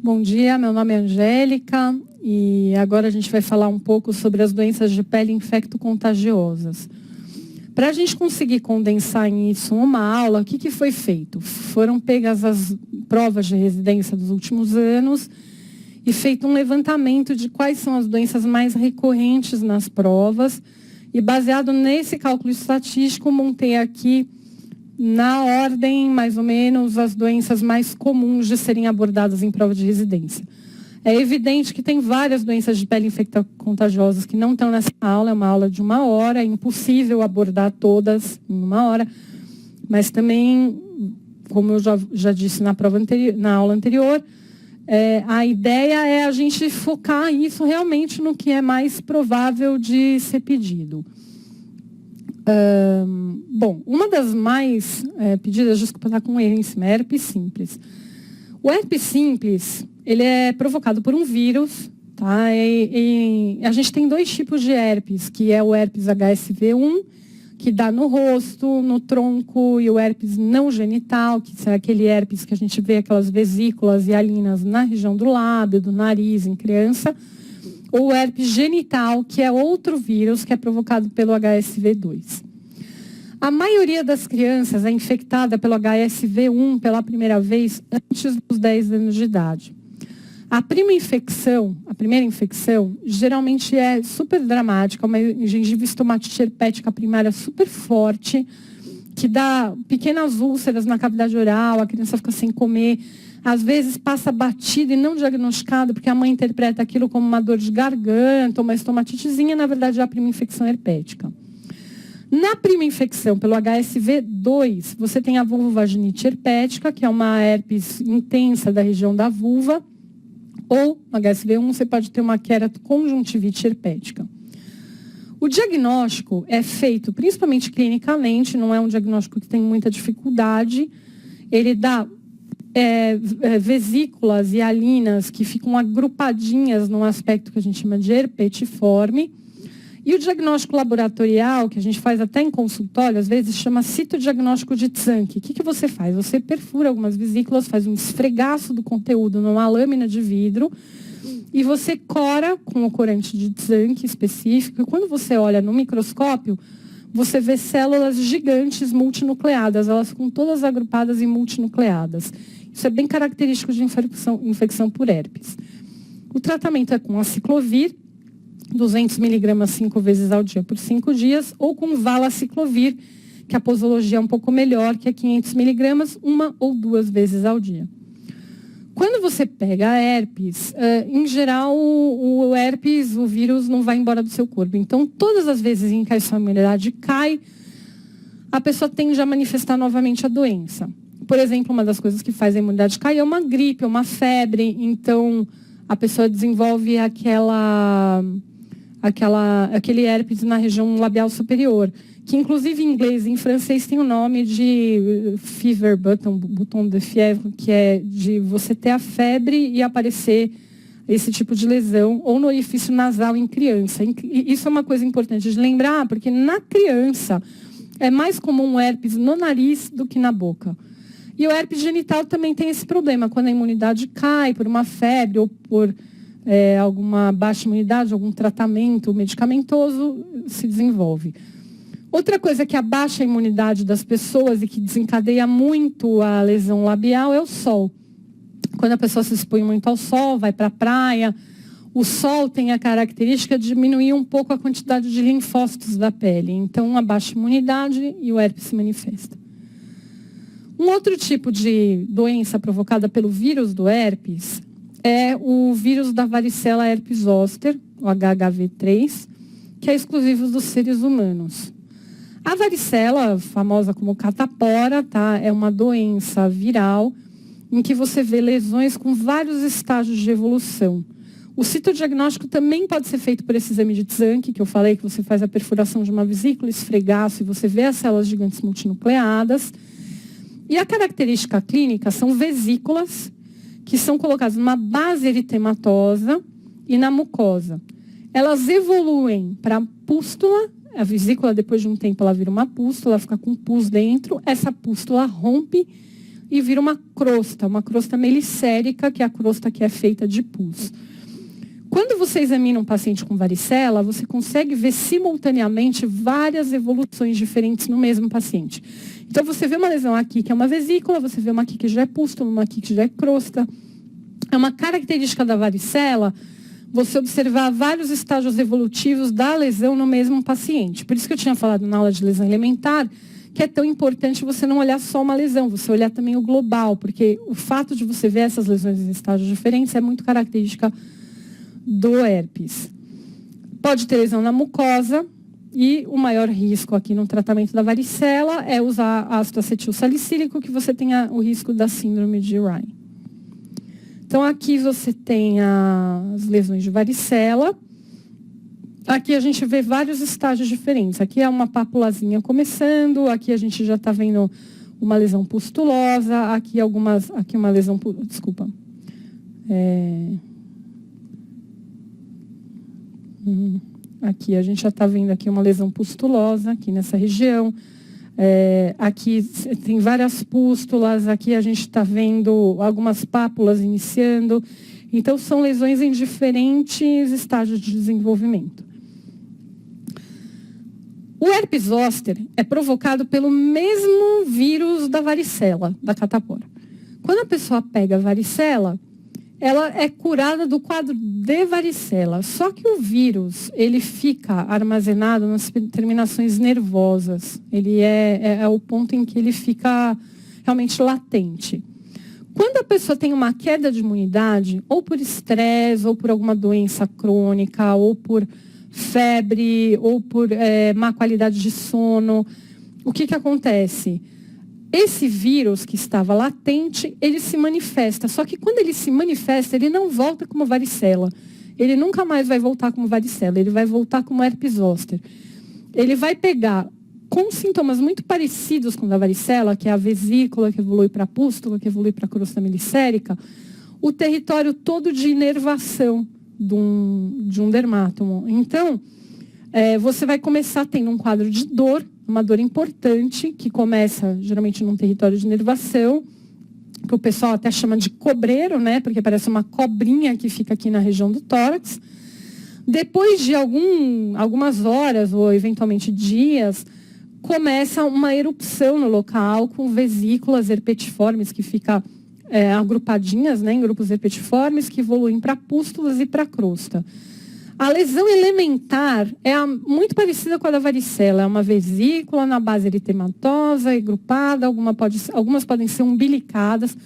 Bom dia, meu nome é Angélica e agora a gente vai falar um pouco sobre as doenças de pele infecto-contagiosas. Para a gente conseguir condensar em isso uma aula, o que foi feito? Foram pegas as provas de residência dos últimos anos e feito um levantamento de quais são as doenças mais recorrentes nas provas e baseado nesse cálculo estatístico, montei aqui na ordem, mais ou menos, as doenças mais comuns de serem abordadas em prova de residência. É evidente que tem várias doenças de pele infecto-contagiosas que não estão nessa aula, é uma aula de 1 hora, é impossível abordar todas em 1 hora, mas também, como eu já disse na aula anterior, a ideia é a gente focar isso realmente no que é mais provável de ser pedido. Bom, uma das mais pedidas, desculpa estar com um erro em cima, é herpes simples. O herpes simples, ele é provocado por um vírus, tá? E a gente tem 2 tipos de herpes, que é o herpes HSV1, que dá no rosto, no tronco, e o herpes não genital, que é aquele herpes que a gente vê aquelas vesículas e alinas na região do lábio, do nariz, em criança, ou o herpes genital, que é outro vírus que é provocado pelo HSV2. A maioria das crianças é infectada pelo HSV1 pela primeira vez antes dos 10 anos de idade. A primeira infecção, geralmente é super dramática, uma gengivite herpética primária super forte, que dá pequenas úlceras na cavidade oral, a criança fica sem comer, às vezes passa batida e não diagnosticada, porque a mãe interpreta aquilo como uma dor de garganta, uma estomatitezinha, na verdade é a prima infecção herpética. Na prima infecção pelo HSV2, você tem a vulvovaginite herpética, que é uma herpes intensa da região da vulva, ou no HSV1 você pode ter uma queratoconjuntivite herpética. O diagnóstico é feito principalmente clinicamente, não é um diagnóstico que tem muita dificuldade. Ele dá vesículas e alinas que ficam agrupadinhas num aspecto que a gente chama de herpetiforme. E o diagnóstico laboratorial, que a gente faz até em consultório, às vezes chama citodiagnóstico de Tzanck. O que você faz? Você perfura algumas vesículas, faz um esfregaço do conteúdo numa lâmina de vidro e você cora com o corante de Tzanck específico. E quando você olha no microscópio, você vê células gigantes multinucleadas, elas ficam todas agrupadas e multinucleadas. Isso é bem característico de infecção por herpes. O tratamento é com aciclovir, 200 miligramas 5 vezes ao dia por 5 dias, ou com valaciclovir, que a posologia é um pouco melhor, que é 500 miligramas, 1 ou 2 vezes ao dia. Quando você pega a herpes, em geral, o herpes, o vírus não vai embora do seu corpo. Então, todas as vezes em que a sua imunidade cai, a pessoa tende a manifestar novamente a doença. Por exemplo, uma das coisas que faz a imunidade cair é uma gripe, uma febre. Então, a pessoa desenvolve aquele herpes na região labial superior, que inclusive em inglês e em francês tem o nome de fever bouton de fièvre, que é de você ter a febre e aparecer esse tipo de lesão, ou no orifício nasal em criança. E isso é uma coisa importante de lembrar, porque na criança é mais comum o herpes no nariz do que na boca. E o herpes genital também tem esse problema, quando a imunidade cai por uma febre ou por alguma baixa imunidade, algum tratamento medicamentoso, se desenvolve. Outra coisa que abaixa a imunidade das pessoas e que desencadeia muito a lesão labial é o sol. Quando a pessoa se expõe muito ao sol, vai para a praia, o sol tem a característica de diminuir um pouco a quantidade de linfócitos da pele. Então, abaixa a imunidade e o herpes se manifesta. Um outro tipo de doença provocada pelo vírus do herpes é o vírus da varicela herpes zoster, o HHV3, que é exclusivo dos seres humanos. A varicela, famosa como catapora, tá? É uma doença viral em que você vê lesões com vários estágios de evolução. O citodiagnóstico também pode ser feito por esse exame de Tzanck, que eu falei que você faz a perfuração de uma vesícula, esfregaço, e você vê as células gigantes multinucleadas. E a característica clínica são vesículas que são colocadas numa base eritematosa e na mucosa. Elas evoluem para pústula, a vesícula depois de um tempo ela vira uma pústula, ela fica com pus dentro, essa pústula rompe e vira uma crosta melicérica, que é a crosta que é feita de pus. Quando você examina um paciente com varicela, você consegue ver simultaneamente várias evoluções diferentes no mesmo paciente. Então, você vê uma lesão aqui que é uma vesícula, você vê uma aqui que já é pústula, uma aqui que já é crosta. É uma característica da varicela você observar vários estágios evolutivos da lesão no mesmo paciente. Por isso que eu tinha falado na aula de lesão elementar, que é tão importante você não olhar só uma lesão, você olhar também o global, porque o fato de você ver essas lesões em estágios diferentes é muito característica do herpes. Pode ter lesão na mucosa e o maior risco aqui no tratamento da varicela é usar ácido acetil salicílico, que você tenha o risco da síndrome de Ryan. Então, aqui você tem as lesões de varicela. Aqui a gente vê vários estágios diferentes. Aqui é uma papulazinha começando, aqui a gente já está vendo uma lesão pustulosa, aqui uma lesão, desculpa. Aqui a gente já está vendo aqui uma lesão pustulosa, aqui nessa região. Aqui tem várias pústulas, aqui a gente está vendo algumas pápulas iniciando. Então, são lesões em diferentes estágios de desenvolvimento. O herpes zoster é provocado pelo mesmo vírus da varicela, da catapora. Quando a pessoa pega a varicela, ela é curada do quadro de varicela. Só que o vírus, ele fica armazenado nas terminações nervosas. Ele é o ponto em que ele fica realmente latente. Quando a pessoa tem uma queda de imunidade, ou por estresse, ou por alguma doença crônica, ou por febre, ou por má qualidade de sono, o que acontece? Esse vírus que estava latente, ele se manifesta. Só que quando ele se manifesta, ele não volta como varicela. Ele nunca mais vai voltar como varicela. Ele vai voltar como herpes zoster. Ele vai pegar com sintomas muito parecidos com o da varicela, que é a vesícula, que evolui para a pústula, que evolui para a crosta melicérica, o território todo de inervação de um dermátomo. Então, você vai começar tendo um quadro de dor, uma dor importante, que começa geralmente num território de inervação, que o pessoal até chama de cobreiro, né? Porque parece uma cobrinha que fica aqui na região do tórax. Depois de algumas horas, ou eventualmente dias, começa uma erupção no local, com vesículas herpetiformes, que ficam agrupadinhas, né, em grupos herpetiformes, que evoluem para pústulas e para crosta. A lesão elementar é muito parecida com a da varicela. É uma vesícula na base eritematosa, agrupada, algumas podem ser umbilicadas.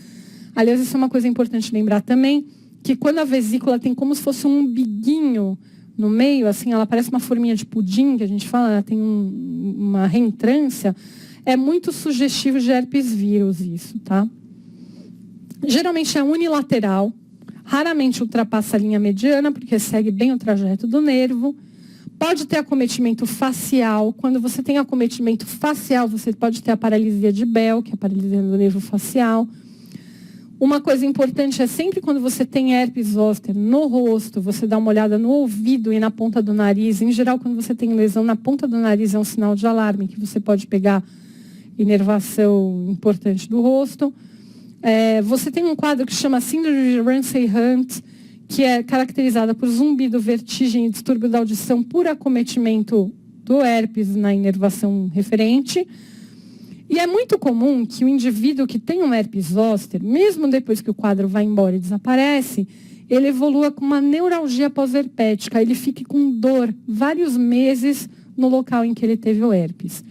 Aliás, isso é uma coisa importante lembrar também, que quando a vesícula tem como se fosse um umbiguinho no meio, assim, ela parece uma forminha de pudim, que a gente fala, ela tem uma reentrância, é muito sugestivo de herpes vírus isso, tá? Geralmente é unilateral, raramente ultrapassa a linha mediana, porque segue bem o trajeto do nervo. Pode ter acometimento facial. Quando você tem acometimento facial, você pode ter a paralisia de Bell, que é a paralisia do nervo facial. Uma coisa importante é sempre quando você tem herpes zoster no rosto, você dá uma olhada no ouvido e na ponta do nariz. Em geral, quando você tem lesão na ponta do nariz, é um sinal de alarme, que você pode pegar inervação importante do rosto. Você tem um quadro que chama síndrome de Ramsay-Hunt, que é caracterizada por zumbido, vertigem e distúrbio da audição por acometimento do herpes na inervação referente. E é muito comum que o indivíduo que tem um herpes zoster, mesmo depois que o quadro vai embora e desaparece, ele evolua com uma neuralgia pós-herpética, ele fique com dor vários meses no local em que ele teve o herpes.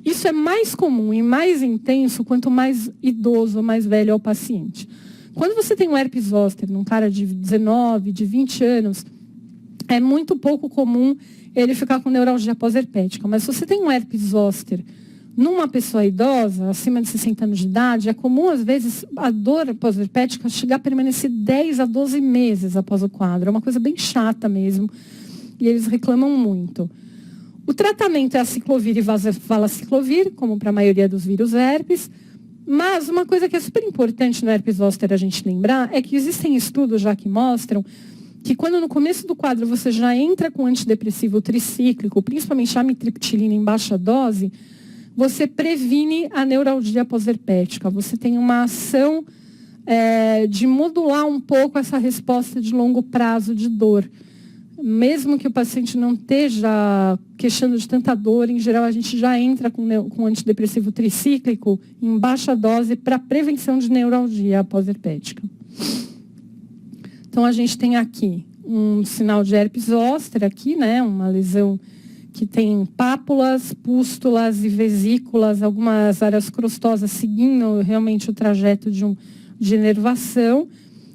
Isso é mais comum e mais intenso quanto mais idoso ou mais velho é o paciente. Quando você tem um herpes zoster num cara de 19, de 20 anos, é muito pouco comum ele ficar com neuralgia pós-herpética. Mas se você tem um herpes zoster numa pessoa idosa, acima de 60 anos de idade, é comum, às vezes, a dor pós-herpética chegar a permanecer 10 a 12 meses após o quadro. É uma coisa bem chata mesmo, e eles reclamam muito. O tratamento é a ciclovir e valaciclovir, como para a maioria dos vírus herpes, mas uma coisa que é super importante no herpes zoster a gente lembrar é que existem estudos já que mostram que quando no começo do quadro você já entra com antidepressivo tricíclico, principalmente amitriptilina em baixa dose, você previne a neuralgia pós-herpética. Você tem uma ação de modular um pouco essa resposta de longo prazo de dor. Mesmo que o paciente não esteja queixando de tanta dor, em geral a gente já entra com antidepressivo tricíclico em baixa dose para prevenção de neuralgia pós-herpética. Então a gente tem aqui um sinal de herpes zoster aqui, né, uma lesão que tem pápulas, pústulas e vesículas, algumas áreas crostosas seguindo realmente o trajeto de inervação.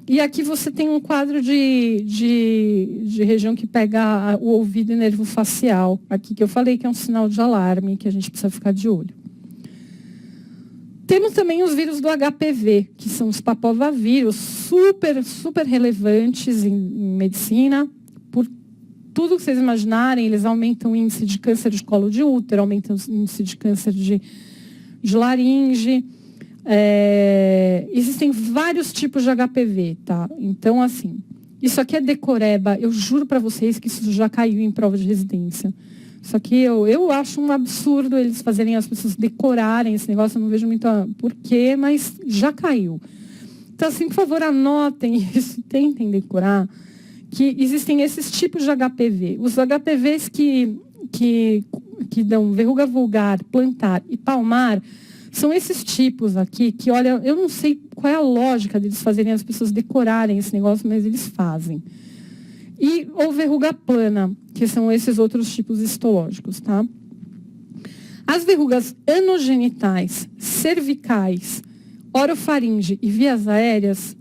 E aqui você tem um quadro de região que pega o ouvido e nervo facial, aqui que eu falei que é um sinal de alarme, que a gente precisa ficar de olho. Temos também os vírus do HPV, que são os papovavírus, super relevantes em medicina. Por tudo que vocês imaginarem, eles aumentam o índice de câncer de colo de útero, aumentam o índice de câncer de laringe. Existem vários tipos de HPV, tá? Então, assim, isso aqui é decoreba. Eu juro para vocês que isso já caiu em prova de residência. Isso aqui eu acho um absurdo eles fazerem as pessoas decorarem esse negócio. Eu não vejo muito porquê, mas já caiu. Então, assim, por favor, anotem isso, tentem decorar que existem esses tipos de HPV. Os HPVs que dão verruga vulgar, plantar e palmar são esses tipos aqui que, olha, eu não sei qual é a lógica deles fazerem as pessoas decorarem esse negócio, mas eles fazem. Ou verruga plana, que são esses outros tipos histológicos, tá? As verrugas anogenitais, cervicais, orofaringe e vias aéreas,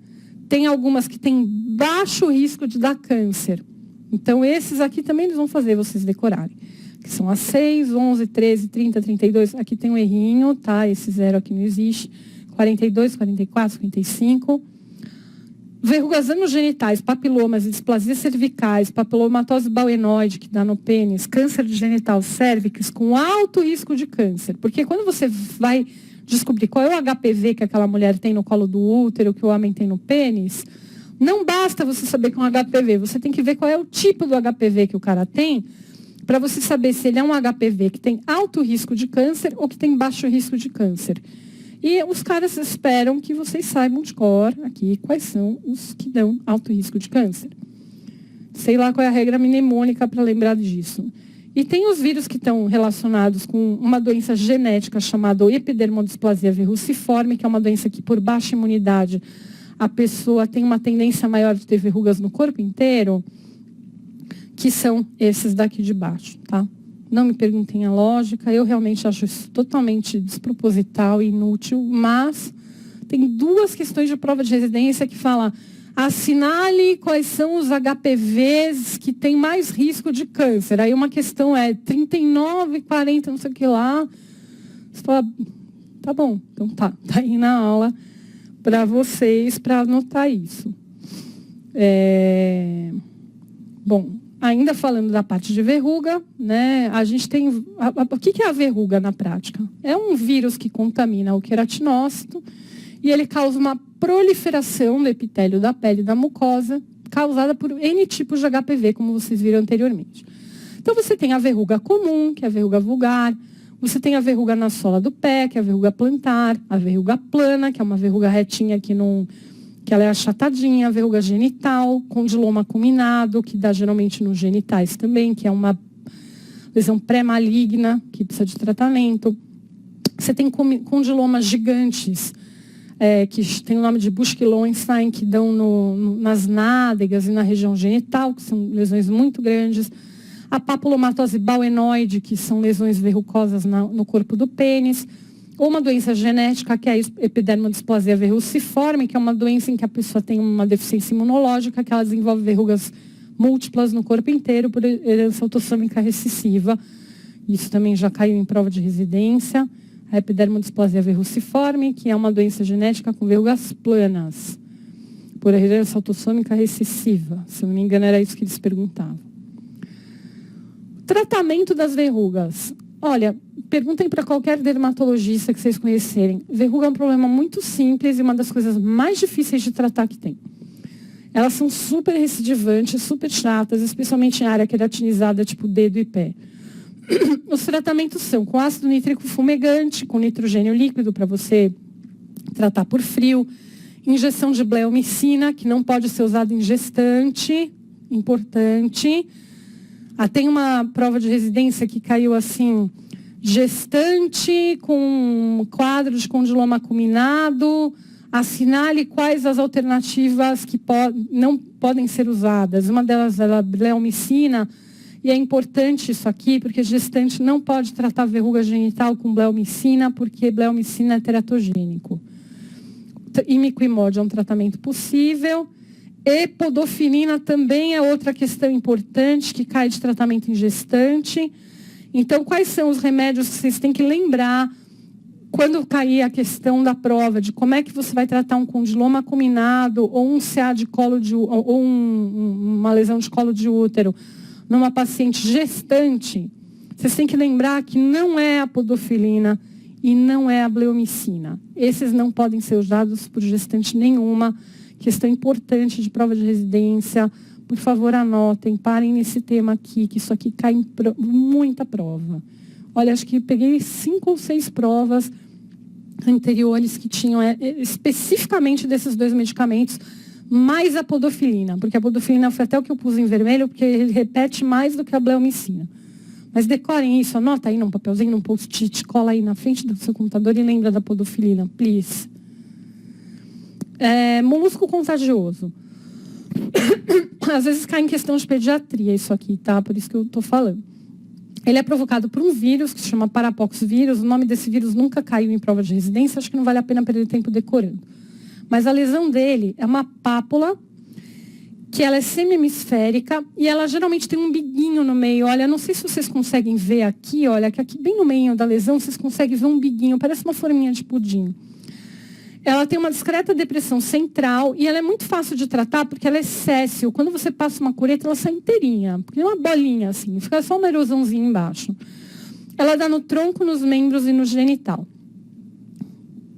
tem algumas que têm baixo risco de dar câncer. Então, esses aqui também eles vão fazer vocês decorarem. Que são as 6, 11, 13, 30, 32. Aqui tem um errinho, tá? Esse 0 aqui não existe. 42, 44, 55. Verrugas anogenitais, papilomas e displasias cervicais, papilomatose bauenoide, que dá no pênis, câncer de genital cérvix, com alto risco de câncer. Porque quando você vai descobrir qual é o HPV que aquela mulher tem no colo do útero, que o homem tem no pênis, não basta você saber que é um HPV, você tem que ver qual é o tipo do HPV que o cara tem, para você saber se ele é um HPV que tem alto risco de câncer ou que tem baixo risco de câncer. E os caras esperam que vocês saibam de cor aqui quais são os que dão alto risco de câncer. Sei lá qual é a regra mnemônica para lembrar disso. E tem os vírus que estão relacionados com uma doença genética chamada epidermodisplasia verruciforme, que é uma doença que, por baixa imunidade, a pessoa tem uma tendência maior de ter verrugas no corpo inteiro, que são esses daqui de baixo, tá? Não me perguntem a lógica, eu realmente acho isso totalmente desproposital e inútil, mas tem duas questões de prova de residência que falam: assinale quais são os HPVs que têm mais risco de câncer. Aí uma questão é 39, 40, não sei o que lá. Você fala, tá bom, então tá aí na aula para vocês, para anotar isso. Bom, ainda falando da parte de verruga, né, a gente tem... O que é a verruga na prática? É um vírus que contamina o queratinócito e ele causa uma proliferação do epitélio da pele e da mucosa, causada por N tipos de HPV, como vocês viram anteriormente. Então, você tem a verruga comum, que é a verruga vulgar, você tem a verruga na sola do pé, que é a verruga plantar, a verruga plana, que é uma verruga retinha aqui que ela é achatadinha, a verruga genital, condiloma acuminado, que dá geralmente nos genitais também, que é uma lesão pré-maligna, que precisa de tratamento. Você tem condilomas gigantes, que tem o nome de Buschke-Lowenstein, que dão nas nádegas e na região genital, que são lesões muito grandes. A papilomatose bauenoide, que são lesões verrucosas no corpo do pênis. Ou uma doença genética, que é a epidermodisplasia verruciforme, que é uma doença em que a pessoa tem uma deficiência imunológica, que ela desenvolve verrugas múltiplas no corpo inteiro por herança autossômica recessiva. Isso também já caiu em prova de residência. A epidermodisplasia verruciforme, que é uma doença genética com verrugas planas, por herança autossômica recessiva. Se eu não me engano, era isso que eles perguntavam. Tratamento das verrugas. Olha, perguntem para qualquer dermatologista que vocês conhecerem. Verruga é um problema muito simples e uma das coisas mais difíceis de tratar que tem. Elas são super recidivantes, super chatas, especialmente em área queratinizada, tipo dedo e pé. Os tratamentos são com ácido nítrico fumegante, com nitrogênio líquido para você tratar por frio, injeção de bleomicina, que não pode ser usada em gestante, importante. Tem uma prova de residência que caiu assim, gestante com quadro de condiloma acuminado, assinale quais as alternativas que não podem ser usadas. Uma delas é a bleomicina, e é importante isso aqui, porque gestante não pode tratar verruga genital com bleomicina, porque bleomicina é teratogênico. Imiquimod é um tratamento possível. Epodofilina também é outra questão importante, que cai de tratamento em gestante. Então, quais são os remédios que vocês têm que lembrar quando cair a questão da prova, de como é que você vai tratar um condiloma acuminado, ou um CA de colo de ou uma lesão de colo de útero, numa paciente gestante? Vocês têm que lembrar que não é a podofilina e não é a bleomicina. Esses não podem ser usados por gestante nenhuma. Questão importante de prova de residência. Por favor, anotem, parem nesse tema aqui, que isso aqui cai em muita prova. Olha, acho que peguei 5 ou 6 provas anteriores que tinham especificamente desses 2 medicamentos, mais a podofilina, porque a podofilina foi até o que eu pus em vermelho, porque ele repete mais do que a bleomicina. Mas decorem isso, anota aí num papelzinho, num post-it, cola aí na frente do seu computador e lembra da podofilina, please. Molusco contagioso. Às vezes cai em questão de pediatria isso aqui, tá? Por isso que eu estou falando. Ele é provocado por um vírus que se chama parapoxvírus. O nome desse vírus nunca caiu em prova de residência, acho que não vale a pena perder tempo decorando. Mas a lesão dele é uma pápula, que ela é semi-hemisférica e ela geralmente tem um biguinho no meio. Olha, não sei se vocês conseguem ver aqui, olha, que aqui bem no meio da lesão vocês conseguem ver um biguinho, parece uma forminha de pudim. Ela tem uma discreta depressão central e ela é muito fácil de tratar porque ela é séssil. Quando você passa uma cureta, ela sai inteirinha, porque é uma bolinha assim, fica só uma erosãozinha embaixo. Ela dá no tronco, nos membros e no genital.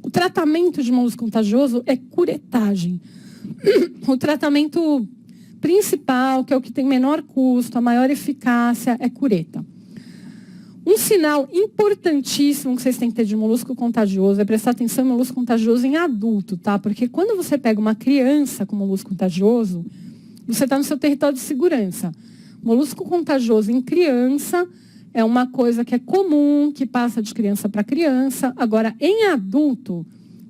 O tratamento de molusco contagioso é curetagem. O tratamento principal, que é o que tem menor custo, a maior eficácia, é cureta. Um sinal importantíssimo que vocês têm que ter de molusco contagioso é prestar atenção no molusco contagioso em adulto, tá? Porque quando você pega uma criança com molusco contagioso, você está no seu território de segurança. Molusco contagioso em criança é uma coisa que é comum, que passa de criança para criança. Agora, em adulto,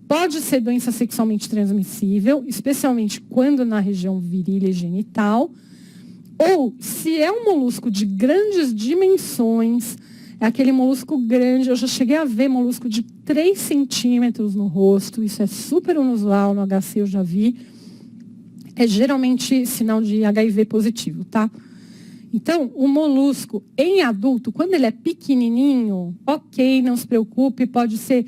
pode ser doença sexualmente transmissível, especialmente quando na região virilha e genital. Ou, se é um molusco de grandes dimensões, é aquele molusco grande, eu já cheguei a ver molusco de 3 centímetros no rosto, isso é super inusual, no HC eu já vi. É geralmente sinal de HIV positivo, tá? Então, o molusco em adulto, quando ele é pequenininho, ok, não se preocupe, pode ser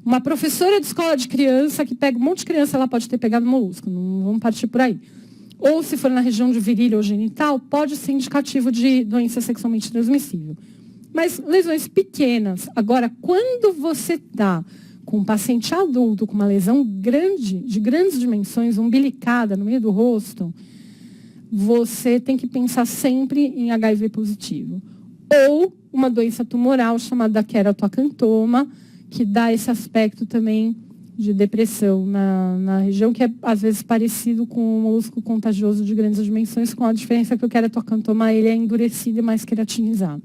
uma professora de escola de criança que pega um monte de criança, ela pode ter pegado molusco, não vamos partir por aí. Ou se for na região de virilha ou genital, pode ser indicativo de doença sexualmente transmissível. Mas lesões pequenas. Agora, quando você está com um paciente adulto com uma lesão grande, de grandes dimensões, umbilicada no meio do rosto, você tem que pensar sempre em HIV positivo. Ou uma doença tumoral chamada queratoacantoma, que dá esse aspecto também de depressão na região, que é às vezes parecido com o molusco contagioso de grandes dimensões, com a diferença que o queratoacantoma ele é endurecido e mais queratinizado.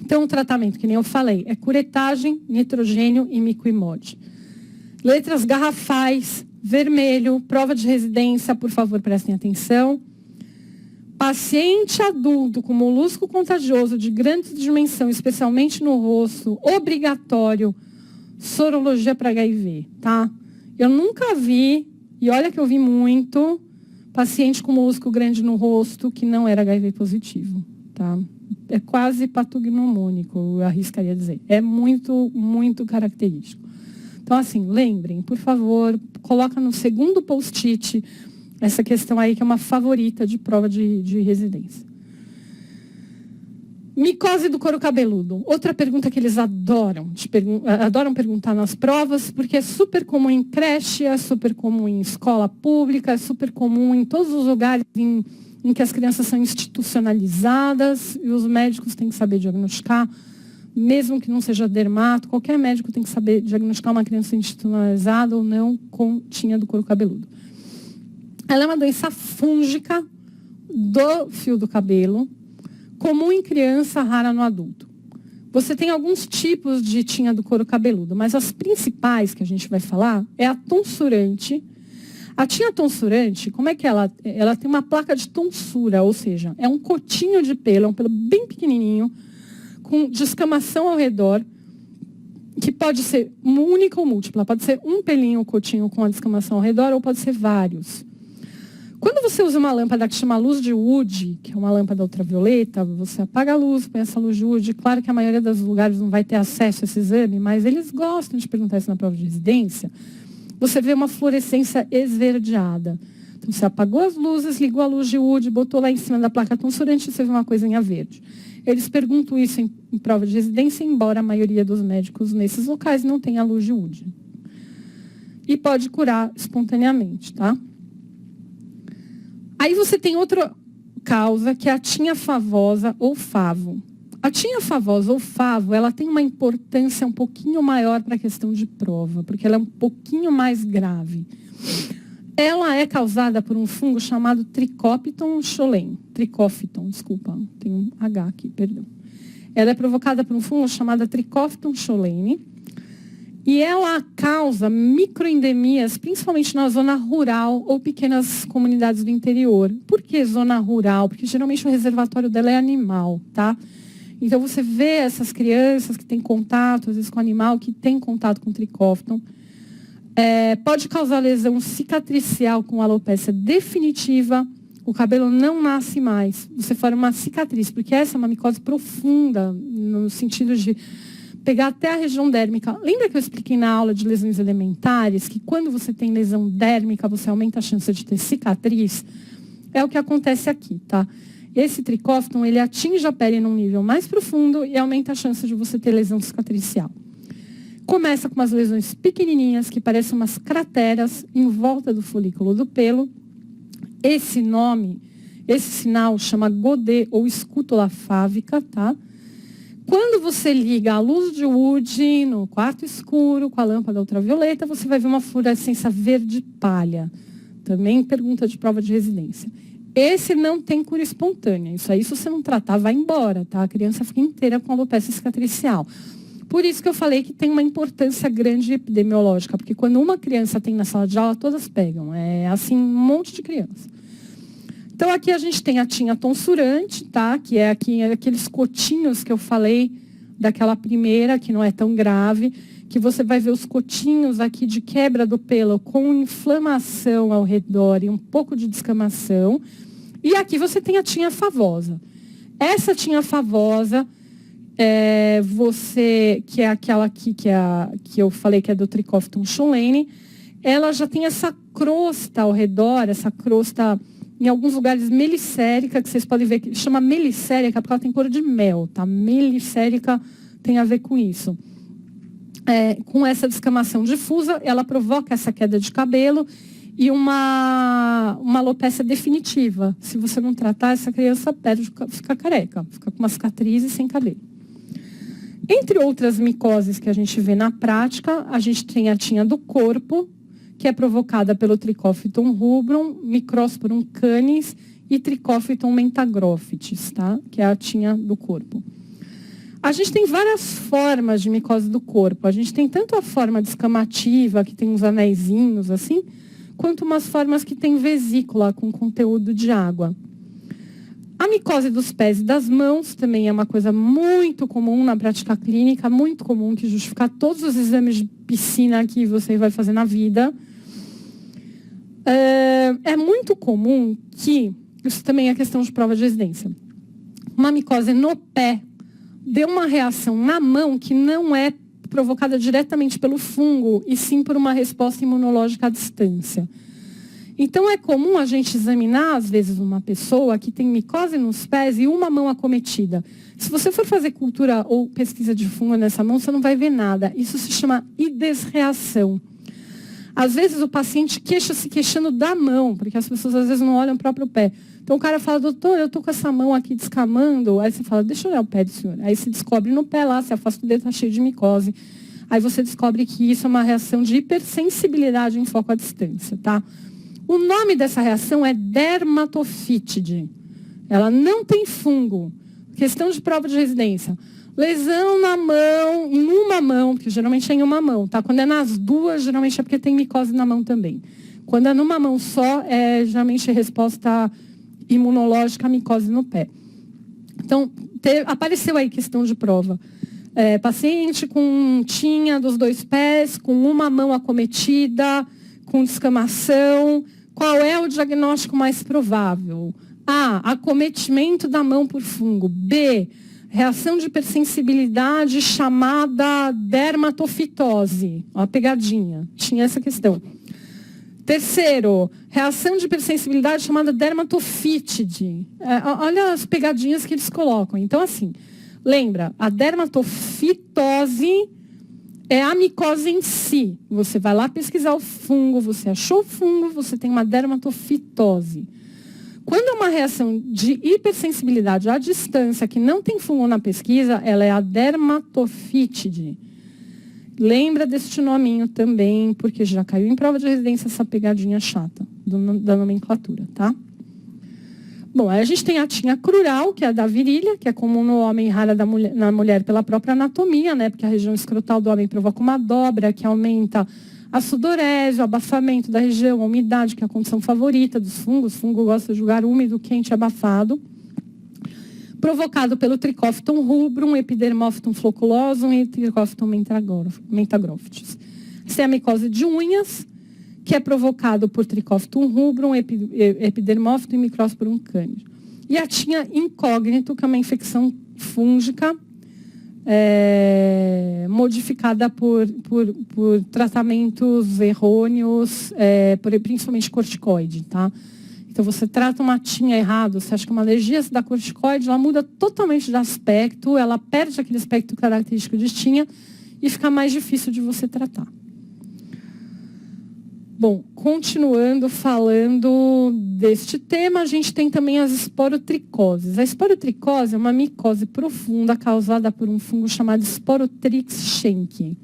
Então, o tratamento, que nem eu falei, é curetagem, nitrogênio e imiquimod. Letras garrafais, vermelho, prova de residência, por favor, prestem atenção. Paciente adulto com molusco contagioso de grande dimensão, especialmente no rosto, obrigatório, sorologia para HIV, tá? Eu nunca vi, e olha que eu vi muito, paciente com molusco grande no rosto que não era HIV positivo, tá? É quase patognomônico, eu arriscaria dizer. É muito, muito característico. Então, assim, lembrem, por favor, coloca no segundo post-it essa questão aí, que é uma favorita de prova de residência. Micose do couro cabeludo. Outra pergunta que eles adoram perguntar nas provas, porque é super comum em creche, é super comum em escola pública, é super comum em todos os lugares, em em que as crianças são institucionalizadas e os médicos têm que saber diagnosticar, mesmo que não seja dermato, qualquer médico tem que saber diagnosticar uma criança institucionalizada ou não com tinha do couro cabeludo. Ela é uma doença fúngica do fio do cabelo, comum em criança, rara no adulto. Você tem alguns tipos de tinha do couro cabeludo, mas as principais que a gente vai falar é a tonsurante. A tinha tonsurante, como é que ela? Ela tem uma placa de tonsura, ou seja, é um cotinho de pelo, é um pelo bem pequenininho, com descamação ao redor, que pode ser única ou múltipla. Pode ser um pelinho, um cotinho com a descamação ao redor, ou pode ser vários. Quando você usa uma lâmpada que chama luz de Wood, que é uma lâmpada ultravioleta, você apaga a luz, põe essa luz de Wood. Claro que a maioria dos lugares não vai ter acesso a esse exame, mas eles gostam de perguntar isso na prova de residência. Você vê uma fluorescência esverdeada. Então, você apagou as luzes, ligou a luz de Wood, botou lá em cima da placa tonsurante e você vê uma coisinha verde. Eles perguntam isso em prova de residência, embora a maioria dos médicos nesses locais não tenha a luz de Wood. E pode curar espontaneamente, tá? Aí você tem outra causa, que é a tinha favosa ou favo. A tinha favosa ou favo, ela tem uma importância um pouquinho maior para a questão de prova, porque ela é um pouquinho mais grave. Ela é causada por um fungo chamado Trichophyton cholerae. Trichophyton, desculpa, tem um H aqui, perdão. Ela é provocada por um fungo chamado Trichophyton cholerae. E ela causa microendemias, principalmente na zona rural ou pequenas comunidades do interior. Por que zona rural? Porque geralmente o reservatório dela é animal, tá? Então você vê essas crianças que têm contato, às vezes com animal, que tem contato com Trichophyton. Pode causar lesão cicatricial com alopecia definitiva. O cabelo não nasce mais. Você forma uma cicatriz, porque essa é uma micose profunda, no sentido de pegar até a região dérmica. Lembra que eu expliquei na aula de lesões elementares que quando você tem lesão dérmica, você aumenta a chance de ter cicatriz? É o que acontece aqui, tá? Esse Trichophyton, ele atinge a pele num nível mais profundo e aumenta a chance de você ter lesão cicatricial. Começa com umas lesões pequenininhas, que parecem umas crateras em volta do folículo do pelo. Esse sinal chama Godet ou escútula fávica, tá? Quando você liga a luz de Wood no quarto escuro com a lâmpada ultravioleta, você vai ver uma fluorescência verde palha. Também pergunta de prova de residência. Esse não tem cura espontânea. Isso aí, se você não tratar, vai embora, tá? A criança fica inteira com alopecia cicatricial. Por isso que eu falei que tem uma importância grande epidemiológica, porque quando uma criança tem na sala de aula, todas pegam. É assim, um monte de criança. Então, aqui a gente tem a tinha tonsurante, tá? Que é aqui, aqueles cotinhos que eu falei daquela primeira, que não é tão grave, que você vai ver os cotinhos aqui de quebra do pelo com inflamação ao redor e um pouco de descamação. E aqui você tem a tinha favosa. Essa tinha favosa, que é aquela aqui que eu falei que é do Trichophyton cholerae, ela já tem essa crosta ao redor, essa crosta em alguns lugares melicérica, que vocês podem ver que chama melicérica porque ela tem cor de mel, tá? Melicérica tem a ver com isso. Com essa descamação difusa, ela provoca essa queda de cabelo e uma alopecia definitiva. Se você não tratar, essa criança fica careca, fica com uma cicatriz e sem cabelo. Entre outras micoses que a gente vê na prática, a gente tem a tinha do corpo, que é provocada pelo Trichophyton rubrum, Microsporum canis e Trichophyton mentagrophytes, tá? Que é a tinha do corpo. A gente tem várias formas de micose do corpo. A gente tem tanto a forma descamativa, que tem uns anéisinhos assim, quanto umas formas que tem vesícula com conteúdo de água. A micose dos pés e das mãos também é uma coisa muito comum na prática clínica, muito comum, que justifica todos os exames de piscina que você vai fazer na vida. É muito comum que, isso também é questão de prova de residência, uma micose no pé dê uma reação na mão que não é provocada diretamente pelo fungo, e sim por uma resposta imunológica à distância. Então, é comum a gente examinar, às vezes, uma pessoa que tem micose nos pés e uma mão acometida. Se você for fazer cultura ou pesquisa de fungo nessa mão, você não vai ver nada. Isso se chama idesreação. Às vezes o paciente se queixando da mão, porque as pessoas às vezes não olham o próprio pé. Então o cara fala, doutor, eu estou com essa mão aqui descamando. Aí você fala, deixa eu olhar o pé do senhor. Aí se descobre no pé lá, se afasta o dedo, está cheio de micose. Aí você descobre que isso é uma reação de hipersensibilidade em foco à distância, tá? O nome dessa reação é dermatofítide. Ela não tem fungo. Questão de prova de residência. Lesão na mão, em uma mão, porque geralmente é em uma mão, tá? Quando é nas duas, geralmente é porque tem micose na mão também. Quando é numa mão só, geralmente é resposta imunológica à micose no pé. Então, apareceu aí questão de prova. Paciente com tinha dos 2 pés, com uma mão acometida, com descamação. Qual é o diagnóstico mais provável? A, acometimento da mão por fungo. B, reação de hipersensibilidade chamada dermatofitose. Ó, a pegadinha. Tinha essa questão. Terceiro, reação de hipersensibilidade chamada dermatofítide. Olha as pegadinhas que eles colocam. Então, assim, lembra, a dermatofitose é a micose em si. Você vai lá pesquisar o fungo, você achou o fungo, você tem uma dermatofitose. Quando é uma reação de hipersensibilidade à distância, que não tem fungo na pesquisa, ela é a dermatofítide. Lembra deste nominho também, porque já caiu em prova de residência essa pegadinha chata da nomenclatura, tá? Bom, aí a gente tem a tinha crural, que é a da virilha, que é comum no homem e rara na mulher pela própria anatomia, né? Porque a região escrotal do homem provoca uma dobra que aumenta a sudorese, o abafamento da região, a umidade, que é a condição favorita dos fungos. O fungo gosta de lugar úmido, quente e abafado. Provocado pelo Trichophyton rubrum, Epidermophyton floculosum e Trichophyton mentagrophytes. Você tem a micose de unhas, que é provocado por Trichophyton rubrum, Epidermophyton e Microsporum cândida. E a tinha incógnito, que é uma infecção fúngica modificada por tratamentos errôneos, principalmente corticoide, tá? Então, você trata uma tinha errado, você acha que uma alergia se dá corticoide, ela muda totalmente de aspecto, ela perde aquele aspecto característico de tinha e fica mais difícil de você tratar. Bom, continuando falando deste tema, a gente tem também as esporotricoses. A esporotricose é uma micose profunda causada por um fungo chamado Sporotrix schenck.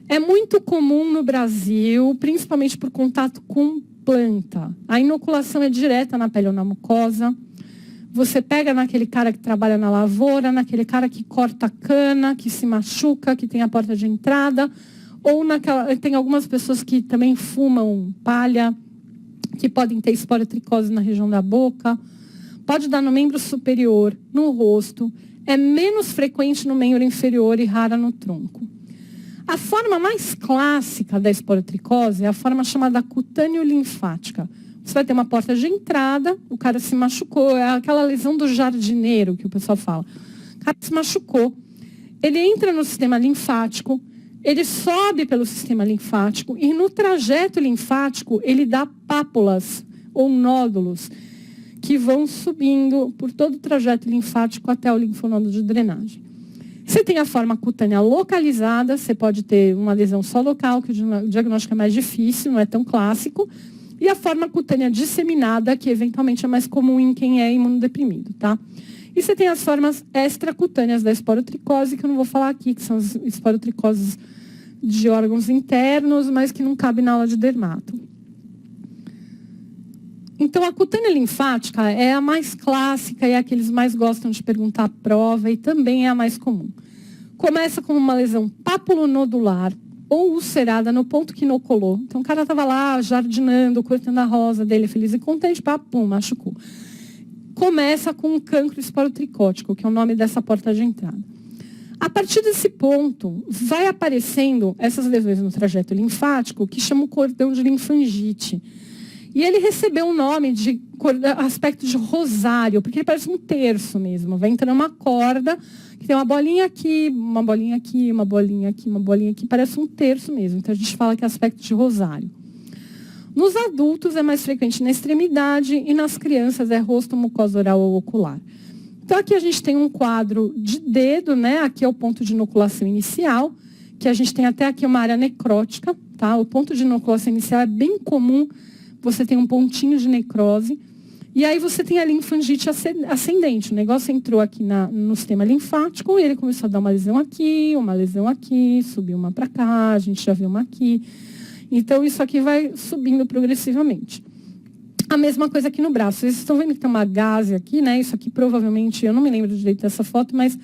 É muito comum no Brasil, principalmente por contato com planta. A inoculação é direta na pele ou na mucosa. Você pega naquele cara que trabalha na lavoura, naquele cara que corta cana, que se machuca, que tem a porta de entrada, ou tem algumas pessoas que também fumam palha, que podem ter esporotricose na região da boca. Pode dar no membro superior, no rosto. É menos frequente no membro inferior e rara no tronco. A forma mais clássica da esporotricose é a forma chamada cutâneo-linfática. Você vai ter uma porta de entrada, o cara se machucou, é aquela lesão do jardineiro que o pessoal fala. O cara se machucou, ele entra no sistema linfático, ele sobe pelo sistema linfático e no trajeto linfático ele dá pápulas ou nódulos que vão subindo por todo o trajeto linfático até o linfonodo de drenagem. Você tem a forma cutânea localizada, você pode ter uma lesão só local, que o diagnóstico é mais difícil, não é tão clássico. E a forma cutânea disseminada, que eventualmente é mais comum em quem é imunodeprimido, tá? E você tem as formas extracutâneas da esporotricose, que eu não vou falar aqui, que são as esporotricoses de órgãos internos, mas que não cabe na aula de dermato. Então, a cutânea linfática é a mais clássica e é a que eles mais gostam de perguntar à prova e também é a mais comum. Começa com uma lesão papulonodular ou ulcerada no ponto que inoculou. Então, o cara estava lá jardinando, cortando a rosa dele, feliz e contente, pum, machucou. Começa com um cancro esporotricótico, que é o nome dessa porta de entrada. A partir desse ponto, vai aparecendo essas lesões no trajeto linfático, que chama o cordão de linfangite. E ele recebeu um nome de aspecto de rosário, porque ele parece um terço mesmo. Vai entrando uma corda, que tem uma bolinha aqui, uma bolinha aqui, uma bolinha aqui, uma bolinha aqui, parece um terço mesmo. Então, a gente fala que é aspecto de rosário. Nos adultos, é mais frequente na extremidade e nas crianças é rosto, mucosa oral ou ocular. Então, aqui a gente tem um quadro de dedo, né? Aqui é o ponto de inoculação inicial, que a gente tem até aqui uma área necrótica, tá? tá? O ponto de inoculação inicial é bem comum, você tem um pontinho de necrose, e aí você tem a linfangite ascendente. O negócio entrou aqui no sistema linfático, e ele começou a dar uma lesão aqui, subiu uma para cá, a gente já viu uma aqui. Então, isso aqui vai subindo progressivamente. A mesma coisa aqui no braço. Vocês estão vendo que tem uma gaze aqui, né? Isso aqui provavelmente, eu não me lembro direito dessa foto, mas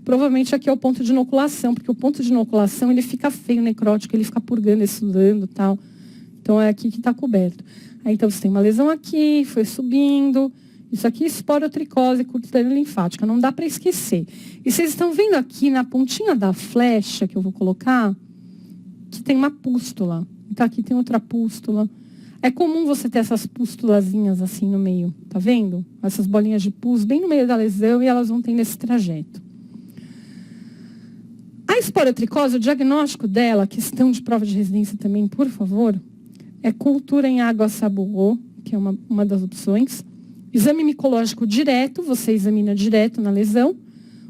provavelmente aqui é o ponto de inoculação, porque o ponto de inoculação, ele fica feio, necrótico, ele fica purgando, estudando e tal. Então, é aqui que está coberto. Aí, então, você tem uma lesão aqui, foi subindo. Isso aqui é esporotricose cutânea linfática, não dá para esquecer. E vocês estão vendo aqui na pontinha da flecha que eu vou colocar, que tem uma pústula. Então, aqui tem outra pústula. É comum você ter essas pústulazinhas assim no meio, tá vendo? Essas bolinhas de pus bem no meio da lesão e elas vão tendo esse trajeto. A esporotricose, o diagnóstico dela, questão de prova de residência também, por favor, é cultura em água sabuô, que é uma das opções. Exame micológico direto, você examina direto na lesão.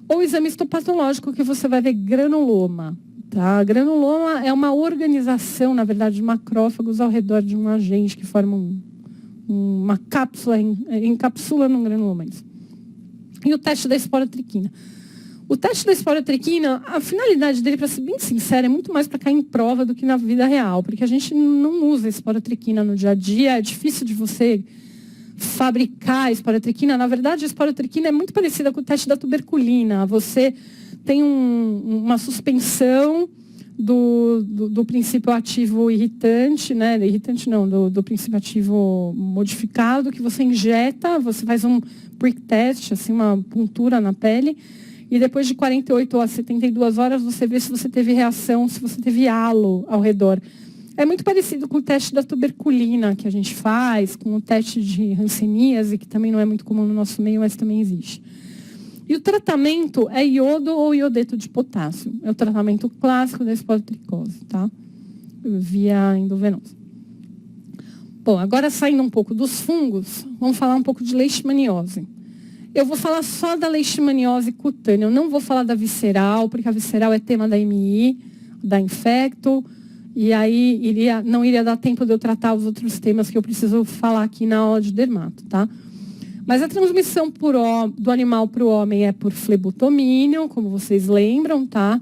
Ou exame histopatológico, que você vai ver granuloma. Tá? Granuloma é uma organização, na verdade, de macrófagos ao redor de um agente que forma uma cápsula, encapsula num granuloma. E o teste da esporotriquina. O teste da esporotriquina, a finalidade dele, para ser bem sincera, é muito mais para cair em prova do que na vida real, porque a gente não usa esporotriquina no dia a dia, é difícil de você fabricar a esporotriquina. Na verdade, a esporotriquina é muito parecida com o teste da tuberculina. Você tem uma suspensão do princípio ativo irritante, né? Irritante não, do princípio ativo modificado, que você injeta, você faz um prick test, assim, uma puntura na pele, e depois de 48 a 72 horas você vê se você teve reação, se você teve halo ao redor. É muito parecido com o teste da tuberculina que a gente faz, com o teste de hanseníase, que também não é muito comum no nosso meio, mas também existe. E o tratamento é iodo ou iodeto de potássio. É o tratamento clássico da esporotricose, tá? Via endovenosa. Bom, agora saindo um pouco dos fungos, vamos falar um pouco de leishmaniose. Eu vou falar só da leishmaniose cutânea, eu não vou falar da visceral, porque a visceral é tema da MI, da infecto, e aí não iria dar tempo de eu tratar os outros temas que eu preciso falar aqui na aula de dermato, tá? Mas a transmissão do animal para o homem é por flebotomínio, como vocês lembram, tá?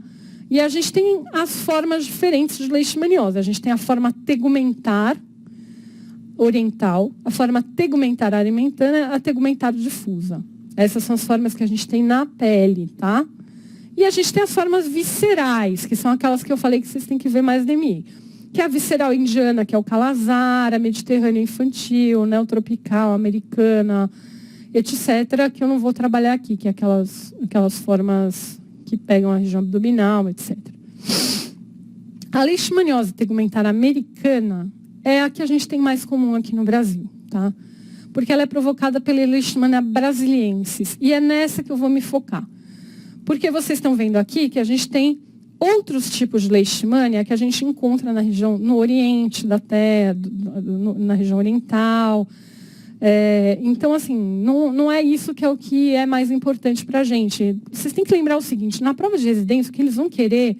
E a gente tem as formas diferentes de leishmaniose. A gente tem a forma tegumentar oriental, a forma tegumentar alimentana, a tegumentar difusa. Essas são as formas que a gente tem na pele, tá? E a gente tem as formas viscerais, que são aquelas que eu falei que vocês têm que ver mais de mim. Que é a visceral indiana, que é o calazar, a mediterrânea infantil, neotropical, americana, etc., que eu não vou trabalhar aqui, que é aquelas formas que pegam a região abdominal, etc. A leishmaniose tegumentar americana é a que a gente tem mais comum aqui no Brasil, tá? Porque ela é provocada pela Leishmania brasiliensis, e é nessa que eu vou me focar. Porque vocês estão vendo aqui que a gente tem outros tipos de leishmania que a gente encontra na região, no oriente da terra, na região oriental. Então, assim, não é isso que é o que é mais importante para a gente. Vocês têm que lembrar o seguinte, na prova de residência, o que eles vão querer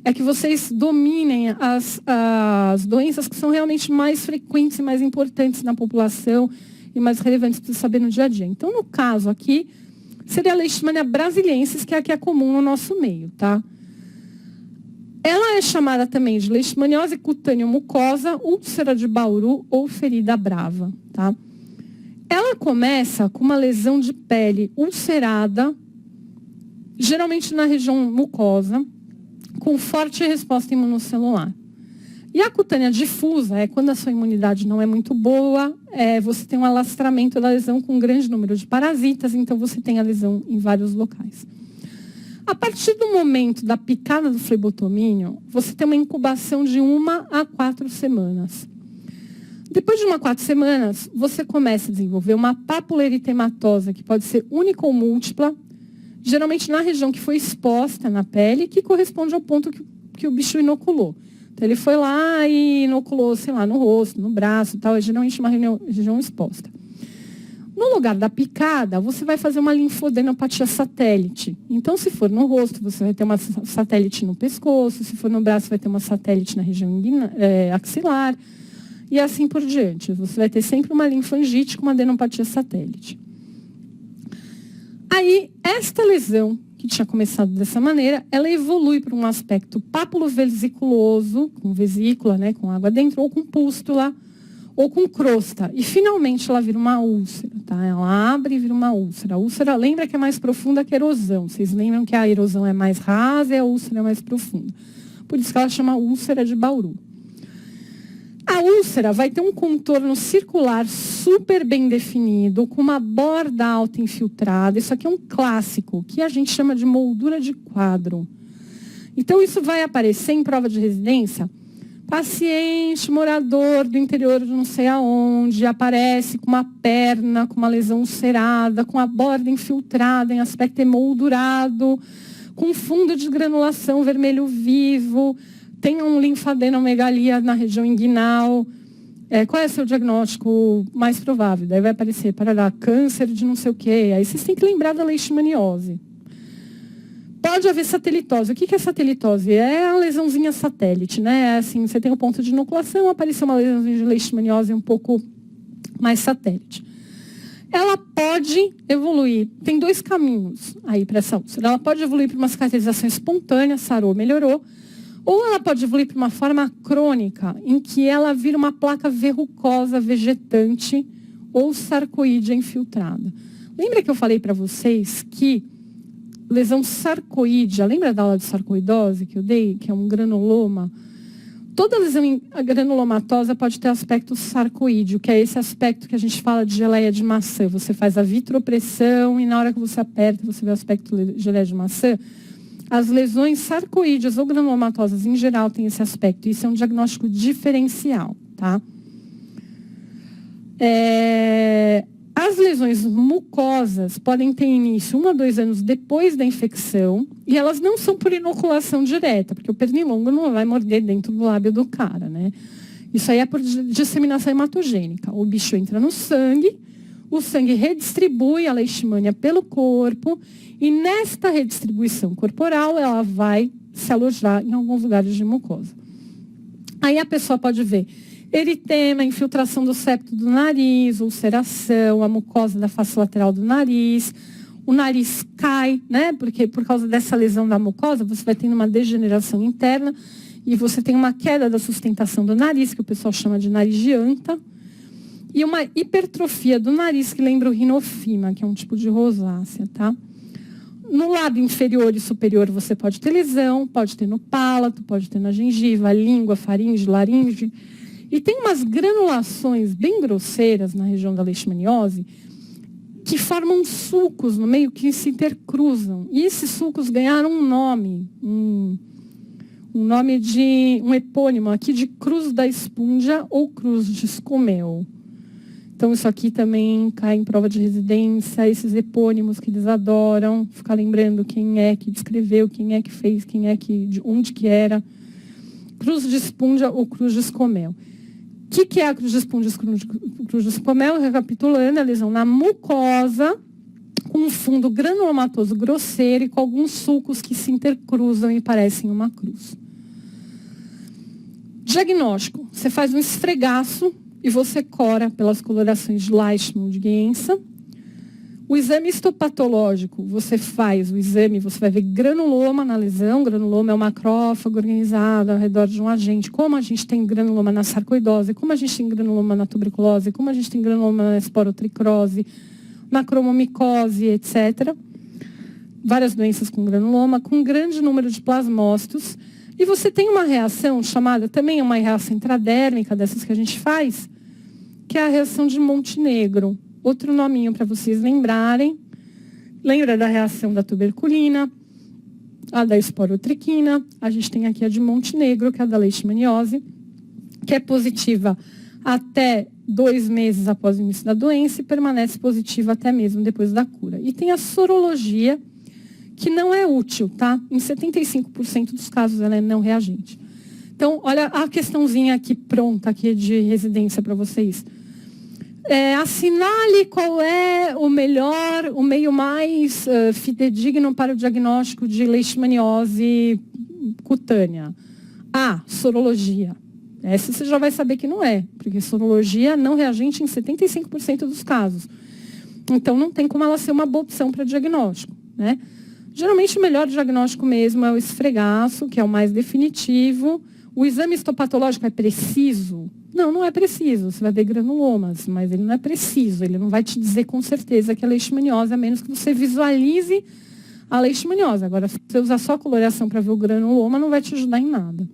é que vocês dominem as doenças que são realmente mais frequentes e mais importantes na população e mais relevantes para saber no dia a dia. Então, no caso aqui, seria a Leishmania brasiliensis, que é a que é comum no nosso meio, tá? Ela é chamada também de leishmaniose cutânea mucosa, úlcera de Bauru ou ferida brava, tá? Ela começa com uma lesão de pele ulcerada, geralmente na região mucosa, com forte resposta imunocelular. E a cutânea difusa é quando a sua imunidade não é muito boa, você tem um alastramento da lesão com um grande número de parasitas, então você tem a lesão em vários locais. A partir do momento da picada do flebotomínio, você tem uma incubação de 1 a 4 semanas. Depois de 1 a 4 semanas, você começa a desenvolver uma pápula eritematosa, que pode ser única ou múltipla, geralmente na região que foi exposta na pele, que corresponde ao ponto que o bicho inoculou. Então, ele foi lá e inoculou, sei lá, no rosto, no braço, tal, é geralmente uma região exposta. No lugar da picada, você vai fazer uma linfadenopatia satélite. Então, se for no rosto, você vai ter uma satélite no pescoço. Se for no braço, vai ter uma satélite na região axilar. E assim por diante. Você vai ter sempre uma linfangite com uma adenopatia satélite. Aí, esta lesão, que tinha começado dessa maneira, ela evolui para um aspecto papulovesiculoso, com vesícula, né, com água dentro, ou com pústula, ou com crosta. E, finalmente, ela vira uma úlcera, tá? Ela abre e vira uma úlcera. A úlcera, lembra que é mais profunda que a erosão. Vocês lembram que a erosão é mais rasa e a úlcera é mais profunda. Por isso que ela chama úlcera de Bauru. A úlcera vai ter um contorno circular super bem definido, com uma borda alta infiltrada. Isso aqui é um clássico, que a gente chama de moldura de quadro. Então, isso vai aparecer em prova de residência. Paciente, morador do interior de não sei aonde, aparece com uma perna, com uma lesão ulcerada, com a borda infiltrada em aspecto emoldurado, com fundo de granulação vermelho vivo, tem um linfadenomegalia na região inguinal. Qual é o seu diagnóstico mais provável? Daí vai aparecer, parará, câncer de não sei o quê. Aí vocês têm que lembrar da leishmaniose. Pode haver satelitose. O que é satelitose? É a lesãozinha satélite, né? Assim, você tem um ponto de inoculação, apareceu uma lesãozinha de leishmaniose um pouco mais satélite. Ela pode evoluir, tem 2 caminhos aí para essa úlcera. Ela pode evoluir para uma cicatrização espontânea, sarou, melhorou, ou ela pode evoluir para uma forma crônica, em que ela vira uma placa verrucosa vegetante ou sarcoídea infiltrada. Lembra que eu falei para vocês que lesão sarcoídea, lembra da aula de sarcoidose que eu dei, que é um granuloma? Toda lesão granulomatosa pode ter aspecto sarcoídeo, que é esse aspecto que a gente fala de geleia de maçã. Você faz a vitropressão e na hora que você aperta, você vê o aspecto de geleia de maçã. As lesões sarcoídeas ou granulomatosas, em geral, têm esse aspecto. Isso é um diagnóstico diferencial, tá? As lesões mucosas podem ter início 1 a 2 anos depois da infecção e elas não são por inoculação direta, porque o pernilongo não vai morder dentro do lábio do cara, né? Isso aí é por disseminação hematogênica. O bicho entra no sangue, o sangue redistribui a leishmania pelo corpo e nesta redistribuição corporal ela vai se alojar em alguns lugares de mucosa. Aí a pessoa pode ver eritema, infiltração do septo do nariz, ulceração, a mucosa da face lateral do nariz, o nariz cai, né? Porque por causa dessa lesão da mucosa, você vai tendo uma degeneração interna e você tem uma queda da sustentação do nariz, que o pessoal chama de nariz de anta, e uma hipertrofia do nariz, que lembra o rinofima, que é um tipo de rosácea, tá? No lado inferior e superior você pode ter lesão, pode ter no palato, pode ter na gengiva, língua, faringe, laringe. E tem umas granulações bem grosseiras na região da leishmaniose que formam sulcos no meio que se intercruzam. E esses sulcos ganharam um nome, um nome de um epônimo aqui de cruz da espúndia ou cruz de Scomel. Então isso aqui também cai em prova de residência, esses epônimos que eles adoram, ficar lembrando quem é que descreveu, quem é que fez, quem é que, de onde que era. Cruz de espúndia ou cruz de Scomel. O que é a cruz de espúndia e cruz de Scomel? Recapitulando, a lesão na mucosa, com um fundo granulomatoso grosseiro e com alguns sulcos que se intercruzam e parecem uma cruz. Diagnóstico. Você faz um esfregaço e você cora pelas colorações de Leishman de Guença. O exame histopatológico, você faz o exame, você vai ver granuloma na lesão. Granuloma é um macrófago organizado ao redor de um agente. Como a gente tem granuloma na sarcoidose, como a gente tem granuloma na tuberculose, como a gente tem granuloma na esporotricrose, na cromomicose, etc. Várias doenças com granuloma, com um grande número de plasmócitos. E você tem uma reação chamada, também é uma reação intradérmica dessas que a gente faz, que é a reação de Montenegro. Outro nominho para vocês lembrarem. Lembra da reação da tuberculina, a da esporotriquina. A gente tem aqui a de Montenegro, que é a da leishmaniose, que é positiva até 2 meses após o início da doença e permanece positiva até mesmo depois da cura. E tem a sorologia, que não é útil, tá? Em 75% dos casos ela é não reagente. Então, olha a questãozinha aqui pronta aqui de residência para vocês. Assinale qual é o melhor, o meio mais fidedigno para o diagnóstico de leishmaniose cutânea. A, sorologia. Essa você já vai saber que não é, porque sorologia não reagente em 75% dos casos. Então, não tem como ela ser uma boa opção para diagnóstico, né? Geralmente, o melhor diagnóstico mesmo é o esfregaço, que é o mais definitivo. O exame histopatológico é preciso? Não, não é preciso. Você vai ver granulomas, mas ele não é preciso. Ele não vai te dizer com certeza que é leishmaniose, a menos que você visualize a leishmaniose. Agora, se você usar só a coloração para ver o granuloma, não vai te ajudar em nada.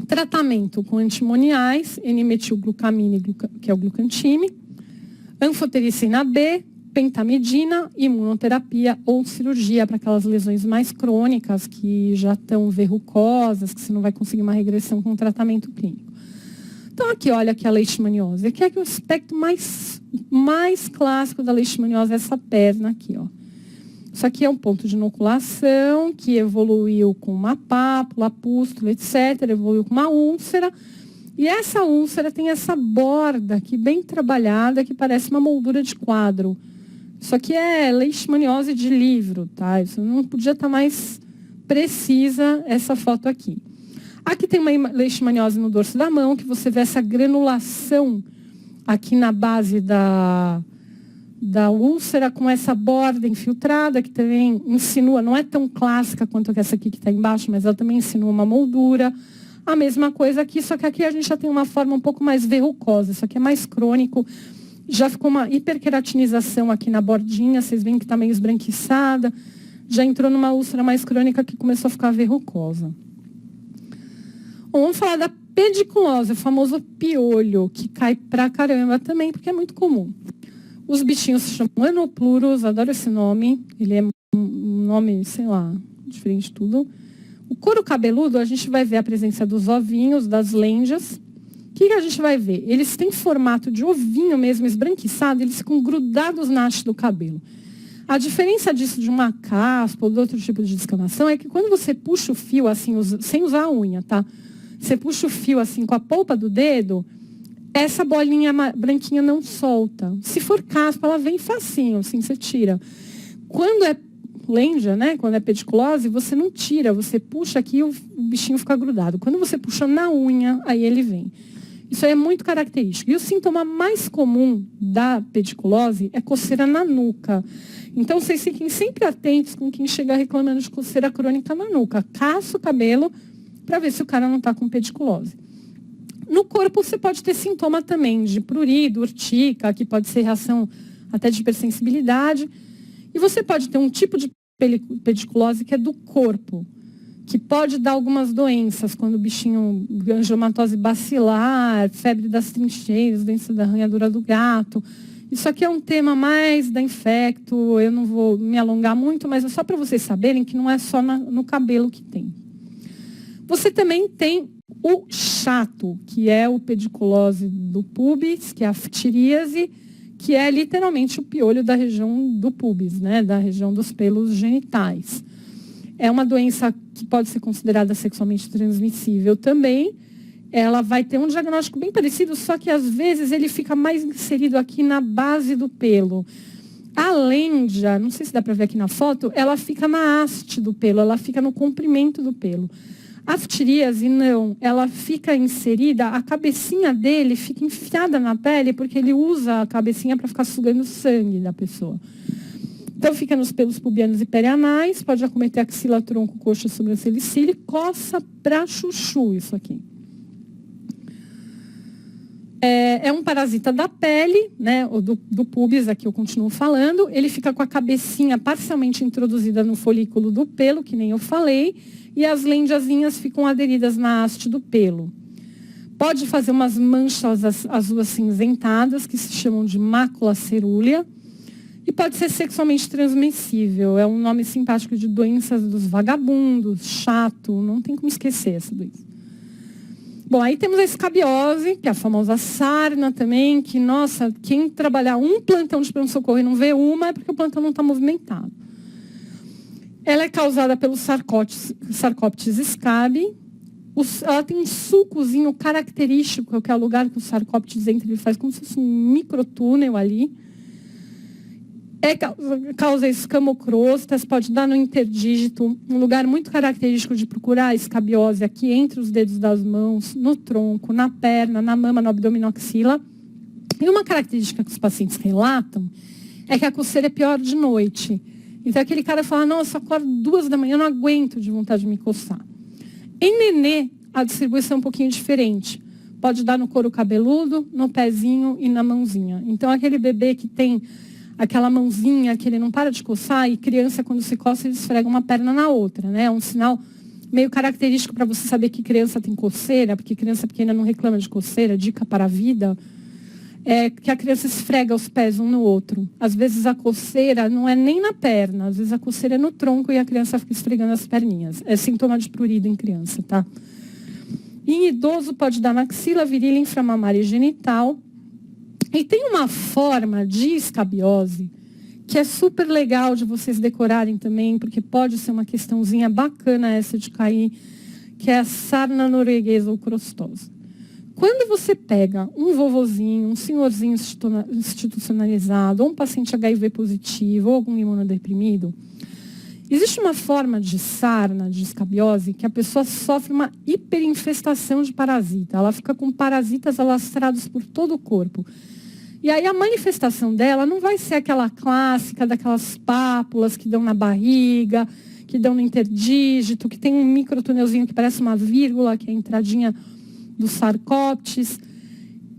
Tratamento com antimoniais, N-metilglucamine, que é o glucantime, anfotericina B, pentamidina, imunoterapia ou cirurgia para aquelas lesões mais crônicas que já estão verrucosas, que você não vai conseguir uma regressão com tratamento clínico. Então, aqui, olha aqui a leishmaniose. Aqui é que o aspecto mais clássico da leishmaniose é essa perna aqui, ó. Isso aqui é um ponto de inoculação que evoluiu com uma pápula, pústula, etc. Evoluiu com uma úlcera. E essa úlcera tem essa borda aqui bem trabalhada que parece uma moldura de quadro. Isso aqui é leishmaniose de livro, tá? Isso não podia estar mais precisa essa foto aqui. Aqui tem uma leishmaniose no dorso da mão, que você vê essa granulação aqui na base da úlcera, com essa borda infiltrada, que também insinua, não é tão clássica quanto essa aqui que está embaixo, mas ela também insinua uma moldura. A mesma coisa aqui, só que aqui a gente já tem uma forma um pouco mais verrucosa. Isso aqui é mais crônico. Já ficou uma hiperqueratinização aqui na bordinha, vocês veem que está meio esbranquiçada. Já entrou numa úlcera mais crônica que começou a ficar verrucosa. Bom, vamos falar da pediculose, o famoso piolho, que cai pra caramba também, porque é muito comum. Os bichinhos se chamam anopluros, adoro esse nome. Ele é um nome, sei lá, diferente de tudo. O couro cabeludo, a gente vai ver a presença dos ovinhos, das lenjas. O que a gente vai ver? Eles têm formato de ovinho mesmo, esbranquiçado, eles ficam grudados na haste do cabelo. A diferença disso de uma caspa ou de outro tipo de descamação é que quando você puxa o fio, assim, sem usar a unha, tá? Você puxa o fio assim com a polpa do dedo, essa bolinha branquinha não solta. Se for caspa, ela vem facinho, assim, você tira. Quando é lenja, né? Quando é pediculose, você não tira, você puxa aqui e o bichinho fica grudado. Quando você puxa na unha, aí ele vem. Isso aí é muito característico. E o sintoma mais comum da pediculose é coceira na nuca. Então, vocês fiquem sempre atentos com quem chega reclamando de coceira crônica na nuca. Caça o cabelo para ver se o cara não está com pediculose. No corpo, você pode ter sintoma também de prurido, urtica, que pode ser reação até de hipersensibilidade. E você pode ter um tipo de pediculose que é do corpo, que pode dar algumas doenças, quando o bichinho, angiomatose bacilar, febre das trincheiras, doença da arranhadura do gato. Isso aqui é um tema mais da infecto, eu não vou me alongar muito, mas é só para vocês saberem que não é só no cabelo que tem. Você também tem o chato, que é o pediculose do pubis, que é a ftiríase, que é literalmente o piolho da região do pubis, né, da região dos pelos genitais. É uma doença que pode ser considerada sexualmente transmissível também. Ela vai ter um diagnóstico bem parecido, só que às vezes ele fica mais inserido aqui na base do pelo. A lenja, não sei se dá para ver aqui na foto, ela fica na haste do pelo, ela fica no comprimento do pelo. A ftiríase, não, ela fica inserida, a cabecinha dele fica enfiada na pele, porque ele usa a cabecinha para ficar sugando o sangue da pessoa. Então, fica nos pelos pubianos e perianais, pode acometer axila, tronco, coxa, sobrancelha e cílio, coça pra chuchu, isso aqui. É um parasita da pele, né, do pubis, aqui eu continuo falando. Ele fica com a cabecinha parcialmente introduzida no folículo do pelo, que nem eu falei, e as lenjazinhas ficam aderidas na haste do pelo. Pode fazer umas manchas azuis acinzentadas, que se chamam de mácula cerúlea, e pode ser sexualmente transmissível. É um nome simpático de doenças dos vagabundos, chato, não tem como esquecer essa doença. Bom, aí temos a escabiose, que é a famosa sarna também, que, nossa, quem trabalhar um plantão de pronto-socorro e não vê uma, é porque o plantão não está movimentado. Ela é causada pelo Sarcoptes scabi, Ela tem um sulcozinho característico, que é o lugar que o Sarcóptes entra, ele faz como se fosse um microtúnel ali. Causa escamocrostas, pode dar no interdígito, um lugar muito característico de procurar a escabiose aqui entre os dedos das mãos, no tronco, na perna, na mama, no abdominoaxila. E uma característica que os pacientes relatam é que a coceira é pior de noite. Então aquele cara fala, não, eu só acordo 2 da manhã, eu não aguento de vontade de me coçar. Em nenê, a distribuição é um pouquinho diferente. Pode dar no couro cabeludo, no pezinho e na mãozinha. Então aquele bebê que tem aquela mãozinha que ele não para de coçar, e criança, quando se coça, ele esfrega uma perna na outra, né? É um sinal meio característico para você saber que criança tem coceira, porque criança pequena não reclama de coceira, dica para a vida, é que a criança esfrega os pés um no outro. Às vezes a coceira não é nem na perna, às vezes a coceira é no tronco e a criança fica esfregando as perninhas. É sintoma de prurido em criança, tá? Em idoso pode dar na axila, virilha, inframamária e genital. E tem uma forma de escabiose que é super legal de vocês decorarem também, porque pode ser uma questãozinha bacana essa de cair, que é a sarna norueguesa ou crostosa. Quando você pega um vovozinho, um senhorzinho institucionalizado, ou um paciente HIV positivo, ou algum imunodeprimido, existe uma forma de sarna, de escabiose, que a pessoa sofre uma hiperinfestação de parasita. Ela fica com parasitas alastrados por todo o corpo. E aí a manifestação dela não vai ser aquela clássica daquelas pápulas que dão na barriga, que dão no interdígito, que tem um microtúnelzinho que parece uma vírgula, que é a entradinha do Sarcóptes.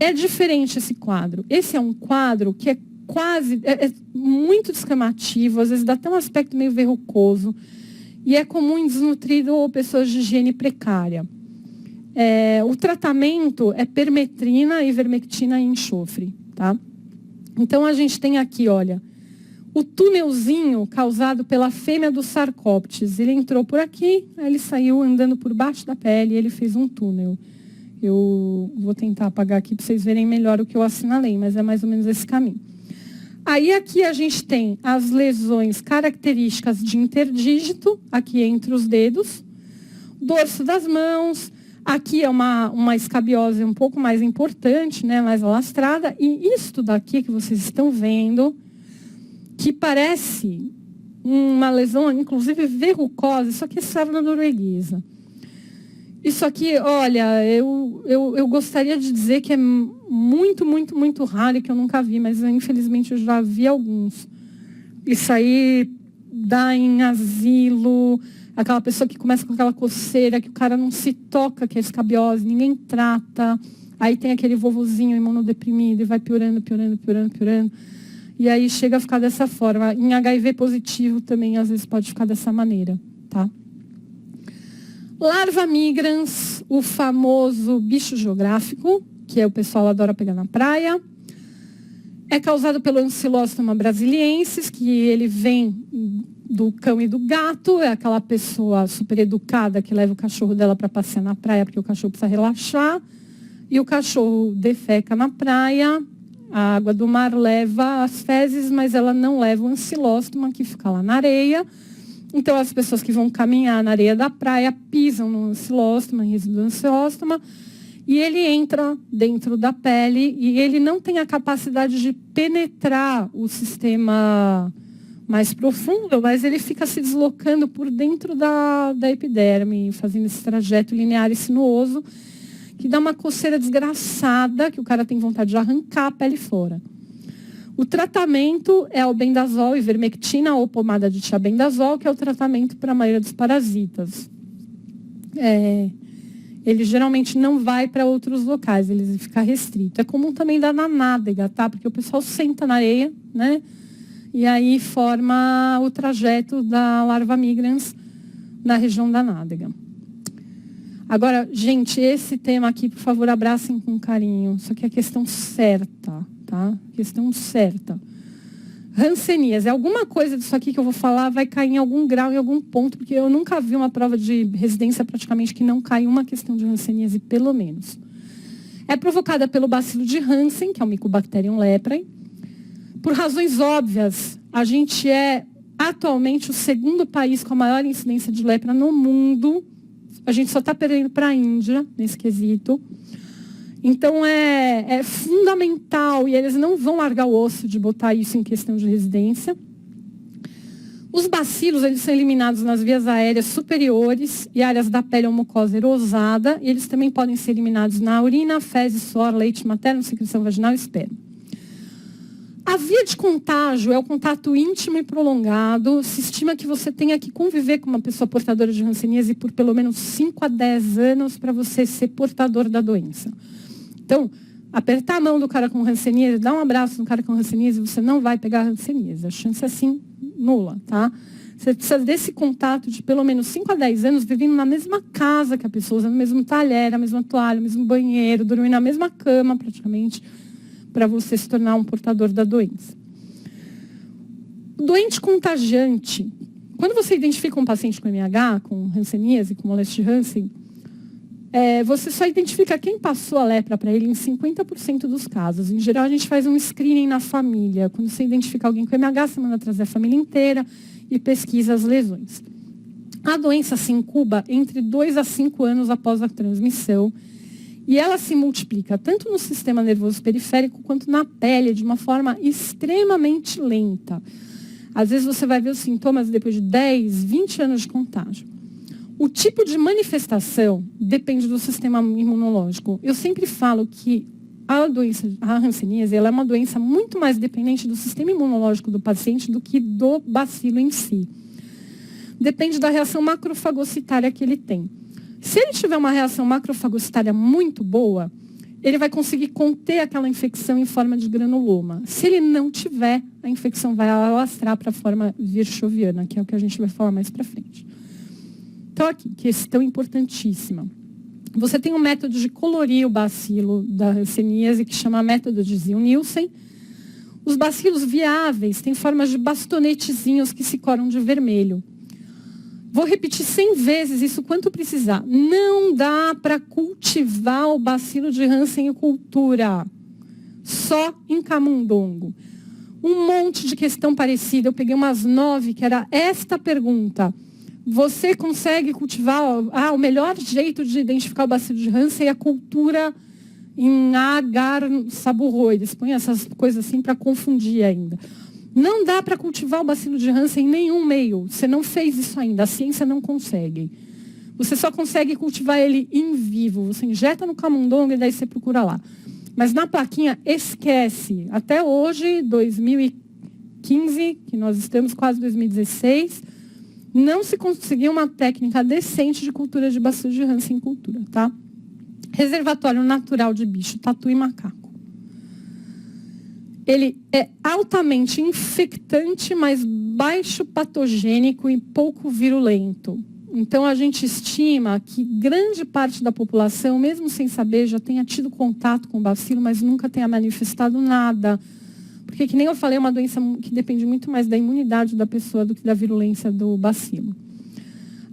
É diferente esse quadro. Esse é um quadro que é quase, é muito descamativo, às vezes dá até um aspecto meio verrucoso, e é comum em desnutrido ou pessoas de higiene precária. O tratamento é permetrina, ivermectina e enxofre, tá? Então a gente tem aqui, olha, o túnelzinho causado pela fêmea do Sarcóptes. Ele entrou por aqui, aí ele saiu andando por baixo da pele e ele fez um túnel. Eu vou tentar apagar aqui para vocês verem melhor o que eu assinalei, mas é mais ou menos esse caminho. Aí aqui a gente tem as lesões características de interdígito, aqui entre os dedos, dorso das mãos, aqui é uma escabiose um pouco mais importante, né, mais alastrada, e isto daqui que vocês estão vendo, que parece uma lesão, inclusive verrucosa, isso aqui é sarna norueguesa. Isso aqui, olha, eu gostaria de dizer que é muito, muito, muito raro e que eu nunca vi, mas infelizmente eu já vi alguns. Isso aí dá em asilo, aquela pessoa que começa com aquela coceira, que o cara não se toca, que é escabiose, ninguém trata. Aí tem aquele vovozinho imunodeprimido e vai piorando, piorando, piorando, piorando. E aí chega a ficar dessa forma. Em HIV positivo também, às vezes, pode ficar dessa maneira, tá? Larva migrans, o famoso bicho geográfico, que o pessoal adora pegar na praia. É causado pelo Ancylostoma brasiliensis, que ele vem do cão e do gato. É aquela pessoa super educada que leva o cachorro dela para passear na praia, porque o cachorro precisa relaxar. E o cachorro defeca na praia. A água do mar leva as fezes, mas ela não leva o ancilóstoma, que fica lá na areia. Então, as pessoas que vão caminhar na areia da praia pisam no ancilóstoma, em resíduo do ancilóstoma, e ele entra dentro da pele e ele não tem a capacidade de penetrar o sistema mais profundo, mas ele fica se deslocando por dentro da epiderme, fazendo esse trajeto linear e sinuoso, que dá uma coceira desgraçada, que o cara tem vontade de arrancar a pele fora. O tratamento é albendazol, ivermectina ou pomada de tiabendazol, que é o tratamento para a maioria dos parasitas. Ele geralmente não vai para outros locais, ele fica restrito. É comum também dar na nádega, tá? Porque o pessoal senta na areia, né? E aí forma o trajeto da larva migrans na região da nádega. Agora, gente, esse tema aqui, por favor, abracem com carinho. Isso aqui é a questão certa, tá? Questão certa. Hanseníase. Alguma coisa disso aqui que eu vou falar vai cair em algum grau, em algum ponto, porque eu nunca vi uma prova de residência praticamente que não cai uma questão de hanseníase, pelo menos. É provocada pelo bacilo de Hansen, que é o Mycobacterium leprae. Por razões óbvias, a gente é atualmente o segundo país com a maior incidência de lepra no mundo. A gente só está perdendo para a Índia nesse quesito. Então, é fundamental, e eles não vão largar o osso de botar isso em questão de residência. Os bacilos, eles são eliminados nas vias aéreas superiores e áreas da pele ou mucosa erosada, e eles também podem ser eliminados na urina, fezes, suor, leite materno, secreção vaginal e esperma. A via de contágio é o contato íntimo e prolongado. Se estima que você tenha que conviver com uma pessoa portadora de hanseníase por pelo menos 5 a 10 anos para você ser portador da doença. Então, apertar a mão do cara com hanseníase, dar um abraço no cara com hanseníase, você não vai pegar hanseníase. A chance é, assim, nula, tá? Você precisa desse contato de pelo menos 5 a 10 anos vivendo na mesma casa que a pessoa, usando o mesmo talher, a mesma toalha, o mesmo banheiro, dormindo na mesma cama, praticamente, para você se tornar um portador da doença. Doente contagiante. Quando você identifica um paciente com MH, com hanseníase, com moléstia de Hansen, você só identifica quem passou a lepra para ele em 50% dos casos. Em geral, a gente faz um screening na família. Quando você identifica alguém com MH, você manda trazer a família inteira e pesquisa as lesões. A doença se incuba entre 2 a 5 anos após a transmissão e ela se multiplica tanto no sistema nervoso periférico quanto na pele de uma forma extremamente lenta. Às vezes você vai ver os sintomas depois de 10, 20 anos de contágio. O tipo de manifestação depende do sistema imunológico. Eu sempre falo que a hanseníase, ela é uma doença muito mais dependente do sistema imunológico do paciente do que do bacilo em si. Depende da reação macrofagocitária que ele tem. Se ele tiver uma reação macrofagocitária muito boa, ele vai conseguir conter aquela infecção em forma de granuloma. Se ele não tiver, a infecção vai alastrar para a forma virchoviana, que é o que a gente vai falar mais para frente. Então, aqui, questão importantíssima. Você tem um método de colorir o bacilo da hanseníase, que chama método de Ziel-Nielsen. Os bacilos viáveis têm formas de bastonetezinhos que se coram de vermelho. Vou repetir 100 vezes isso quanto precisar. Não dá para cultivar o bacilo de Hansen em cultura. Só em camundongo. Um monte de questão parecida. Eu peguei umas 9, que era esta pergunta. Você consegue cultivar... o melhor jeito de identificar o bacilo de Hansen é a cultura em agar saburroides. Põe essas coisas assim para confundir ainda. Não dá para cultivar o bacilo de Hansen em nenhum meio. Você não fez isso ainda. A ciência não consegue. Você só consegue cultivar ele em vivo. Você injeta no camundongo e daí você procura lá. Mas na plaquinha, esquece. Até hoje, 2015, que nós estamos quase 2016, não se conseguiu uma técnica decente de cultura de bacilo de Hansen em cultura, tá? Reservatório natural de bicho, tatu e macaco. Ele é altamente infectante, mas baixo patogênico e pouco virulento. Então, a gente estima que grande parte da população, mesmo sem saber, já tenha tido contato com o bacilo, mas nunca tenha manifestado nada. Porque, que nem eu falei, é uma doença que depende muito mais da imunidade da pessoa do que da virulência do bacilo.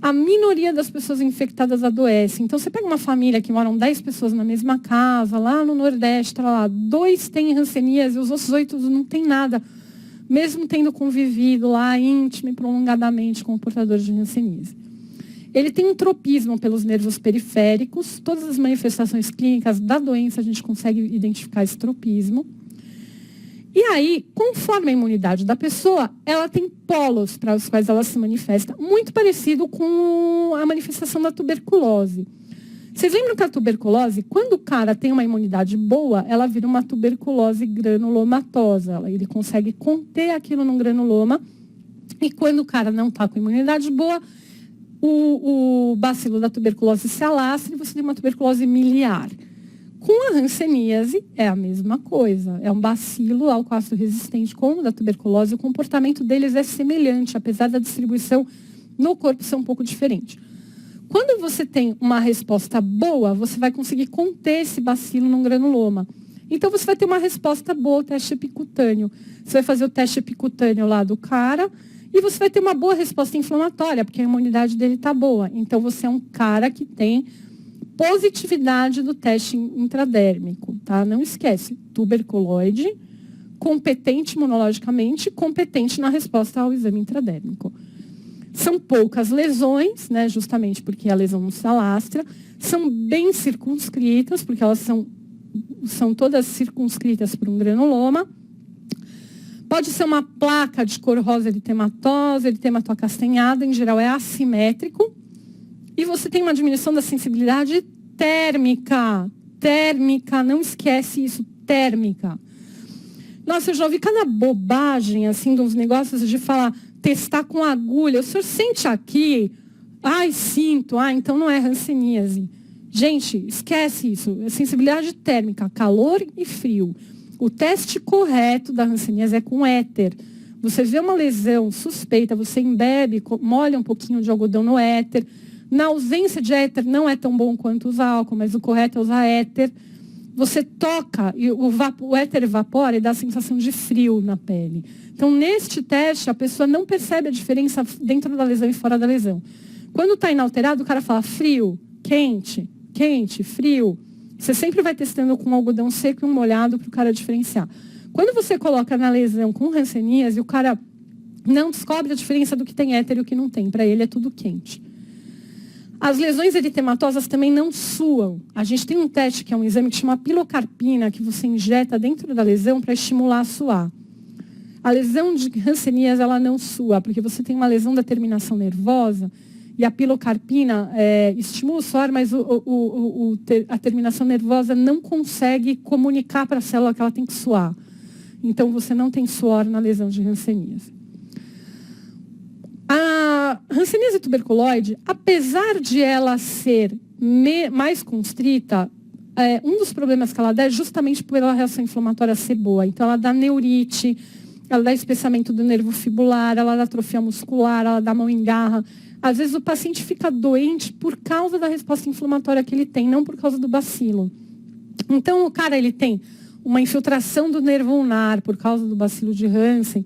A minoria das pessoas infectadas adoece. Então, você pega uma família que moram 10 pessoas na mesma casa, lá no Nordeste, lá, 2 têm hanseníase, os outros 8 não têm nada, mesmo tendo convivido lá íntimo e prolongadamente com o portador de hanseníase. Ele tem um tropismo pelos nervos periféricos, todas as manifestações clínicas da doença a gente consegue identificar esse tropismo. E aí, conforme a imunidade da pessoa, ela tem polos para os quais ela se manifesta, muito parecido com a manifestação da tuberculose. Vocês lembram que a tuberculose, quando o cara tem uma imunidade boa, ela vira uma tuberculose granulomatosa. Ele consegue conter aquilo num granuloma. E quando o cara não está com imunidade boa, o bacilo da tuberculose se alastra e você tem uma tuberculose miliar. Com a hanseníase é a mesma coisa. É um bacilo alcoácido resistente como o da tuberculose. O comportamento deles é semelhante, apesar da distribuição no corpo ser um pouco diferente. Quando você tem uma resposta boa, você vai conseguir conter esse bacilo num granuloma. Então, você vai ter uma resposta boa ao teste epicutâneo. Você vai fazer o teste epicutâneo lá do cara e você vai ter uma boa resposta inflamatória, porque a imunidade dele está boa. Então, você é um cara que tem positividade do teste intradérmico, tá? Não esquece, tuberculoide, competente imunologicamente, competente na resposta ao exame intradérmico. São poucas lesões, né, justamente porque a lesão não se alastra. São bem circunscritas, porque elas são todas circunscritas por um granuloma. Pode ser uma placa de cor rosa eritematosa, eritemato acastanhado, em geral é assimétrico. E você tem uma diminuição da sensibilidade térmica. Térmica, não esquece isso, térmica. Nossa, eu já ouvi cada bobagem, assim, dos negócios de falar, testar com agulha. O senhor sente aqui? Ai, sinto. Ah, então não é hanseníase. Gente, esquece isso. É sensibilidade térmica, calor e frio. O teste correto da hanseníase é com éter. Você vê uma lesão suspeita, você embebe, molha um pouquinho de algodão no éter. Na ausência de éter, não é tão bom quanto usar álcool, mas o correto é usar éter. Você toca e o éter evapora e dá a sensação de frio na pele. Então, neste teste, a pessoa não percebe a diferença dentro da lesão e fora da lesão. Quando está inalterado, o cara fala frio, quente, quente, frio. Você sempre vai testando com um algodão seco e um molhado para o cara diferenciar. Quando você coloca na lesão com hanseníase, o cara não descobre a diferença do que tem éter e o que não tem. Para ele é tudo quente. As lesões eritematosas também não suam. A gente tem um teste que é um exame que chama pilocarpina, que você injeta dentro da lesão para estimular a suar. A lesão de hanseníase, ela não sua, porque você tem uma lesão da terminação nervosa e a pilocarpina estimula o suor, mas a terminação nervosa não consegue comunicar para a célula que ela tem que suar. Então, você não tem suor na lesão de hanseníase. A hanseníase tuberculoide, apesar de ela ser mais constrita, um dos problemas que ela dá é justamente pela reação inflamatória ser boa. Então, ela dá neurite, ela dá espessamento do nervo fibular, ela dá atrofia muscular, ela dá mão em garra. Às vezes o paciente fica doente por causa da resposta inflamatória que ele tem, não por causa do bacilo. Então, o cara ele tem uma infiltração do nervo ulnar por causa do bacilo de Hansen,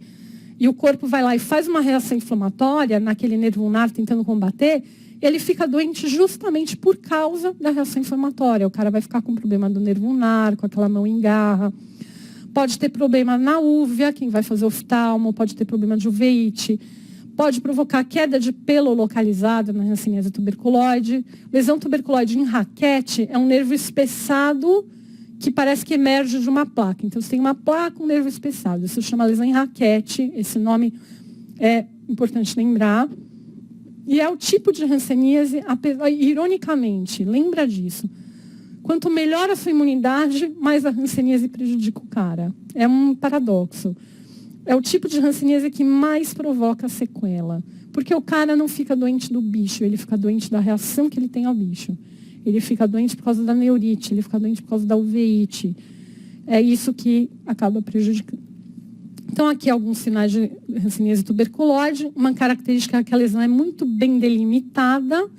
e o corpo vai lá e faz uma reação inflamatória naquele nervo ulnar tentando combater, ele fica doente justamente por causa da reação inflamatória. O cara vai ficar com problema do nervo ulnar, com aquela mão em garra. Pode ter problema na úvea, quem vai fazer oftalmo, pode ter problema de uveíte. Pode provocar queda de pelo localizado na hanseníase tuberculoide. Lesão tuberculoide em raquete é um nervo espessado que parece que emerge de uma placa. Então, você tem uma placa, um nervo espessado. Isso se chama lesão em raquete. Esse nome é importante lembrar. E é o tipo de hanseníase, ironicamente, lembra disso. Quanto melhor a sua imunidade, mais a hanseníase prejudica o cara. É um paradoxo. É o tipo de hanseníase que mais provoca sequela. Porque o cara não fica doente do bicho, ele fica doente da reação que ele tem ao bicho. Ele fica doente por causa da neurite, ele fica doente por causa da uveíte. É isso que acaba prejudicando. Então, aqui alguns sinais de hanseníase tuberculoide. Uma característica é que a lesão é muito bem delimitada.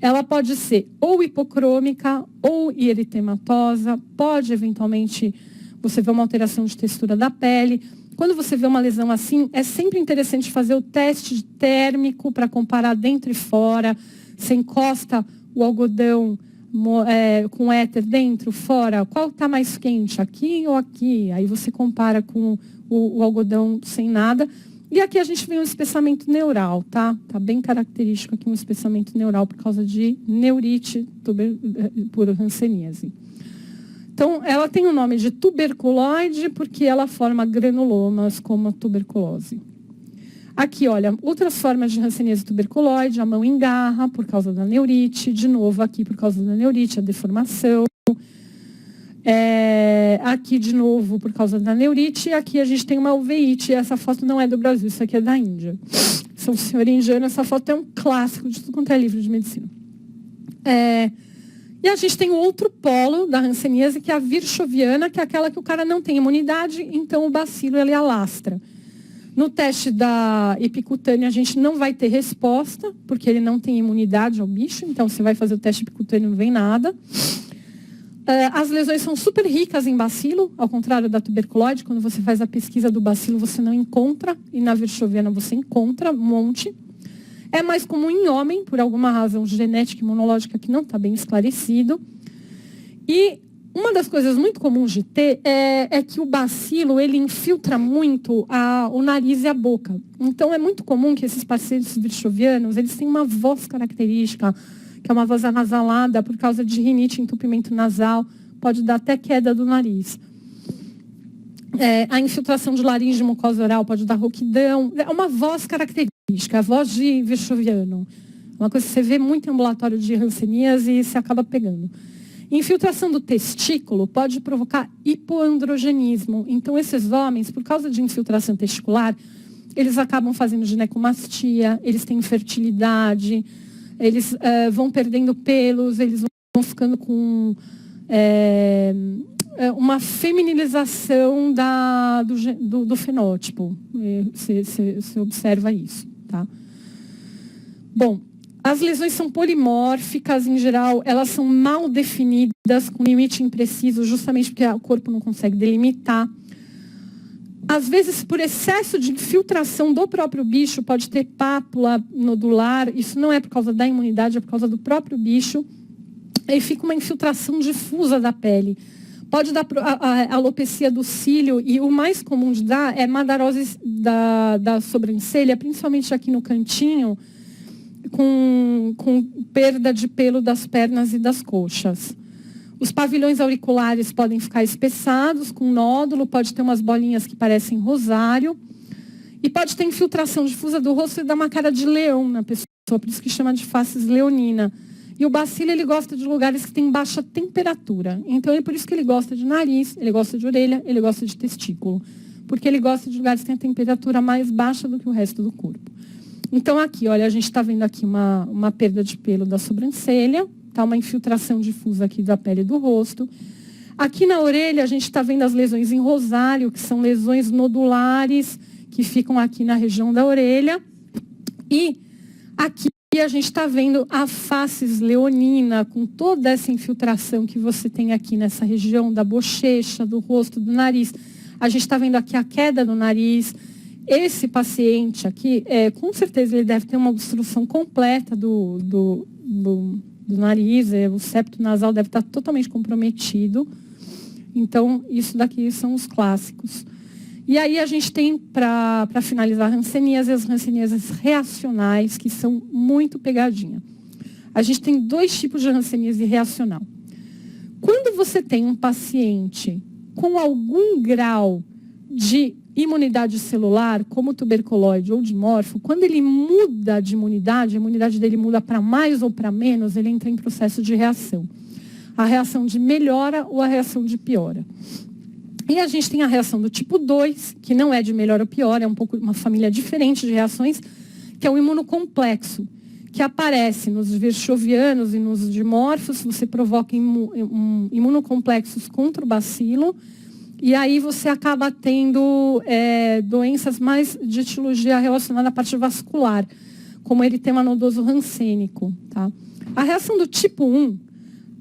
Ela pode ser ou hipocrômica ou eritematosa. Pode, eventualmente, você ver uma alteração de textura da pele. Quando você vê uma lesão assim, é sempre interessante fazer o teste térmico para comparar dentro e fora. Você encosta o algodão com éter dentro, fora. Qual está mais quente, aqui ou aqui? Aí você compara com o algodão sem nada. E aqui a gente vê um espessamento neural, tá? Tá bem característico aqui um espessamento neural por causa de neurite por hanseníase. Então, ela tem o nome de tuberculoide porque ela forma granulomas como a tuberculose. Aqui, olha, outras formas de hanseníase tuberculoide, a mão em garra por causa da neurite, de novo aqui por causa da neurite, a deformação. Aqui, de novo, por causa da neurite, e aqui a gente tem uma uveíte, essa foto não é do Brasil, isso aqui é da Índia. São senhor indiano, essa foto é um clássico de tudo quanto é livro de medicina. E a gente tem o outro polo da hanseníase, que é a virchoviana, que é aquela que o cara não tem imunidade, então o bacilo ele alastra. No teste da epicutânea, a gente não vai ter resposta, porque ele não tem imunidade ao bicho, então você vai fazer o teste epicutâneo e não vem nada. As lesões são super ricas em bacilo, ao contrário da tuberculose. Quando você faz a pesquisa do bacilo, você não encontra, e na virchoviana você encontra um monte. É mais comum em homem, por alguma razão genética e imunológica que não está bem esclarecido. E Uma das coisas muito comuns de ter é que o bacilo, ele infiltra muito o nariz e a boca. Então, é muito comum que esses pacientes virchovianos, eles têm uma voz característica, que é uma voz anasalada por causa de rinite, entupimento nasal, pode dar até queda do nariz. A infiltração de laringe e mucosa oral pode dar rouquidão. É uma voz característica, a voz de virchoviano. Uma coisa que você vê muito em ambulatório de hanseníase e se acaba pegando. Infiltração do testículo pode provocar hipoandrogenismo. Então, esses homens, por causa de infiltração testicular, eles acabam fazendo ginecomastia, eles têm infertilidade, eles vão perdendo pelos, eles vão ficando com uma feminilização do fenótipo. Você observa isso, tá? Bom, as lesões são polimórficas, em geral, elas são mal definidas, com limite impreciso, justamente porque o corpo não consegue delimitar. Às vezes, por excesso de infiltração do próprio bicho, pode ter pápula nodular, isso não é por causa da imunidade, é por causa do próprio bicho. Aí fica uma infiltração difusa da pele. Pode dar a alopecia do cílio, e o mais comum de dar é madarose da sobrancelha, principalmente aqui no cantinho, com perda de pelo das pernas e das coxas. Os pavilhões auriculares podem ficar espessados, com nódulo, pode ter umas bolinhas que parecem rosário, e pode ter infiltração difusa do rosto e dar uma cara de leão na pessoa, por isso que chama de faces leonina. E o bacilo, ele gosta de lugares que têm baixa temperatura. Então, é por isso que ele gosta de nariz, ele gosta de orelha, ele gosta de testículo. Porque ele gosta de lugares que têm a temperatura mais baixa do que o resto do corpo. Então, aqui, olha, a gente está vendo aqui uma perda de pelo da sobrancelha, tá? Uma infiltração difusa aqui da pele do rosto. Aqui na orelha, a gente está vendo as lesões em rosário, que são lesões nodulares, que ficam aqui na região da orelha. E aqui a gente está vendo a faces leonina, com toda essa infiltração que você tem aqui nessa região da bochecha, do rosto, do nariz. A gente está vendo aqui a queda do nariz. Esse paciente aqui, com certeza, ele deve ter uma obstrução completa do nariz, o septo nasal deve estar totalmente comprometido. Então, isso daqui são os clássicos. E aí a gente tem, para finalizar, as hanseníases reacionais, que são muito pegadinha. A gente tem 2 tipos de hanseníase reacional. Quando você tem um paciente com algum grau de imunidade celular, como tuberculose ou dimorfo, quando ele muda de imunidade, a imunidade dele muda para mais ou para menos, ele entra em processo de reação. A reação de melhora ou a reação de piora. E a gente tem a reação do tipo 2, que não é de melhora ou piora, é um pouco uma família diferente de reações, que é o imunocomplexo, que aparece nos virchovianos e nos dimorfos. Você provoca imunocomplexos contra o bacilo, e aí você acaba tendo doenças mais de etiologia relacionada à parte vascular, como eritema nodoso rancênico. Tá? A reação do tipo 1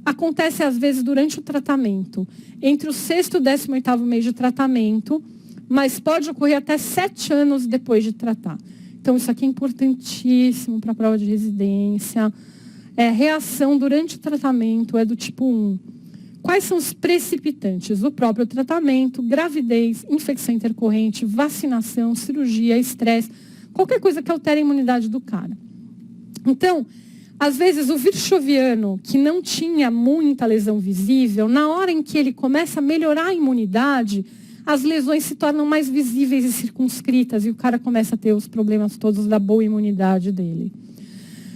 acontece, às vezes, durante o tratamento, entre o 6º e o 18º mês de tratamento, mas pode ocorrer até 7 anos depois de tratar. Então, isso aqui é importantíssimo para a prova de residência. Reação durante o tratamento é do tipo 1. Quais são os precipitantes? O próprio tratamento, gravidez, infecção intercorrente, vacinação, cirurgia, estresse, qualquer coisa que altere a imunidade do cara. Então, às vezes, o virchoviano, que não tinha muita lesão visível, na hora em que ele começa a melhorar a imunidade, as lesões se tornam mais visíveis e circunscritas, e o cara começa a ter os problemas todos da boa imunidade dele.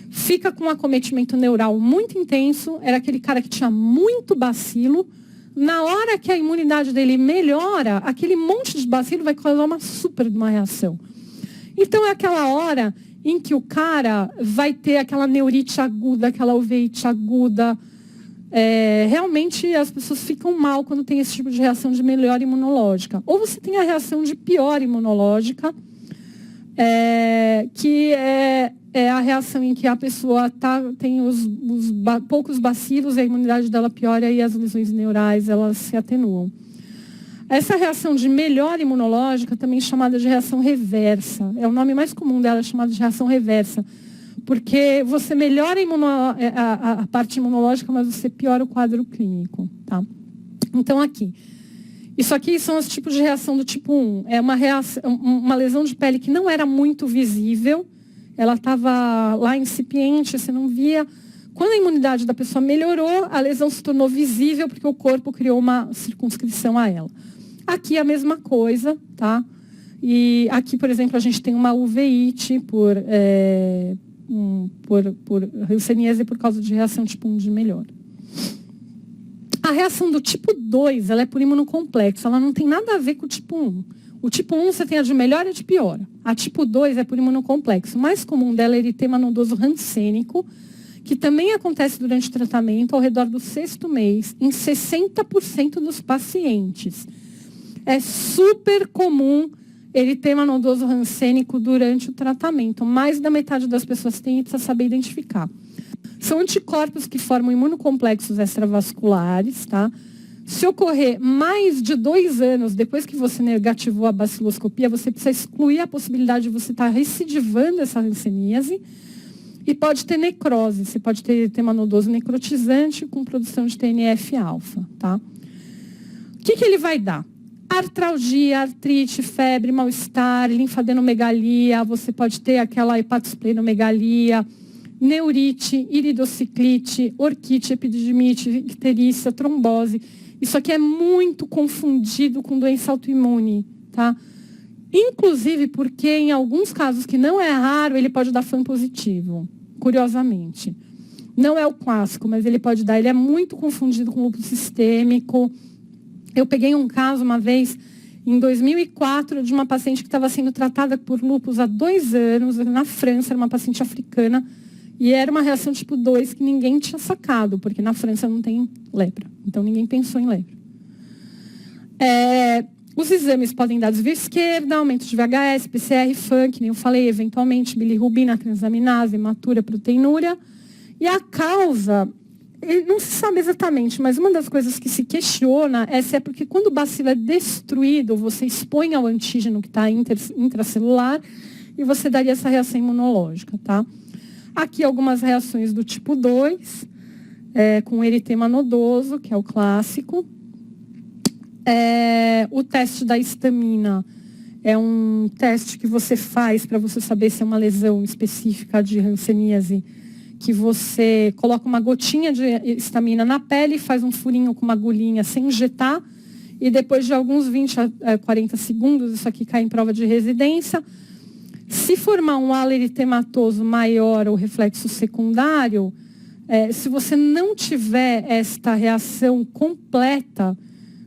Fica com um acometimento neural muito intenso, era aquele cara que tinha muito bacilo. Na hora que a imunidade dele melhora, aquele monte de bacilo vai causar uma super de uma reação. Então, é aquela hora em que o cara vai ter aquela neurite aguda, aquela uveite aguda. Realmente as pessoas ficam mal quando tem esse tipo de reação de melhora imunológica. Ou você tem a reação de piora imunológica, que é a reação em que a pessoa tem poucos bacilos, e a imunidade dela piora e as lesões neurais elas se atenuam. Essa reação de melhora imunológica, também chamada de reação reversa, é o nome mais comum dela, é chamada de reação reversa, porque você melhora a parte imunológica, mas você piora o quadro clínico. Tá? Então, aqui. Isso aqui são os tipos de reação do tipo 1. É uma lesão de pele que não era muito visível, ela estava lá incipiente, você não via. Quando a imunidade da pessoa melhorou, a lesão se tornou visível porque o corpo criou uma circunscrição a ela. Aqui é a mesma coisa, tá? E aqui, por exemplo, a gente tem uma uveíte por hanseníase por causa de reação tipo 1 de melhora. A reação do tipo 2, ela é por imunocomplexo, ela não tem nada a ver com o tipo 1. O tipo 1 você tem a de melhora e a de piora. A tipo 2 é por imunocomplexo. O mais comum dela é eritema nodoso rancênico, que também acontece durante o tratamento ao redor do 6º mês, em 60% dos pacientes. É super comum eritema nodoso rancênico durante o tratamento. Mais da metade das pessoas tem e precisa saber identificar. São anticorpos que formam imunocomplexos extravasculares, tá? Se ocorrer mais de 2 anos depois que você negativou a baciloscopia, você precisa excluir a possibilidade de você estar recidivando essa hanseníase e pode ter necrose. Você pode ter eritema nodoso necrotizante com produção de TNF-alfa, tá? O que ele vai dar? Artralgia, artrite, febre, mal-estar, linfadenomegalia, você pode ter aquela hepatosplenomegalia, neurite, iridociclite, orquite, epididimite, icterícia, trombose. Isso aqui é muito confundido com doença autoimune, tá? Inclusive porque em alguns casos que não é raro, ele pode dar FAM positivo, curiosamente. Não é o clássico, mas ele pode dar. Ele é muito confundido com lúpus sistêmico. Eu peguei um caso uma vez, em 2004, de uma paciente que estava sendo tratada por lúpus há 2 anos, na França, era uma paciente africana, e era uma reação tipo 2 que ninguém tinha sacado, porque na França não tem lepra. Então, ninguém pensou em lepra. Os exames podem dar desvio esquerda, aumento de VHS, PCR, FAM, que nem eu falei, eventualmente bilirrubina, transaminase, hematura, proteinúria. E a causa, não se sabe exatamente, mas uma das coisas que se questiona é se é porque quando o bacilo é destruído, você expõe ao antígeno que está intracelular e você daria essa reação imunológica, tá? Aqui algumas reações do tipo 2, com eritema nodoso, que é o clássico. O teste da histamina é um teste que você faz para você saber se é uma lesão específica de hanseníase, que você coloca uma gotinha de histamina na pele, faz um furinho com uma agulhinha sem injetar, e depois de alguns 20 a 40 segundos, isso aqui cai em prova de residência. Se formar um halo eritematoso maior ou reflexo secundário, se você não tiver esta reação completa,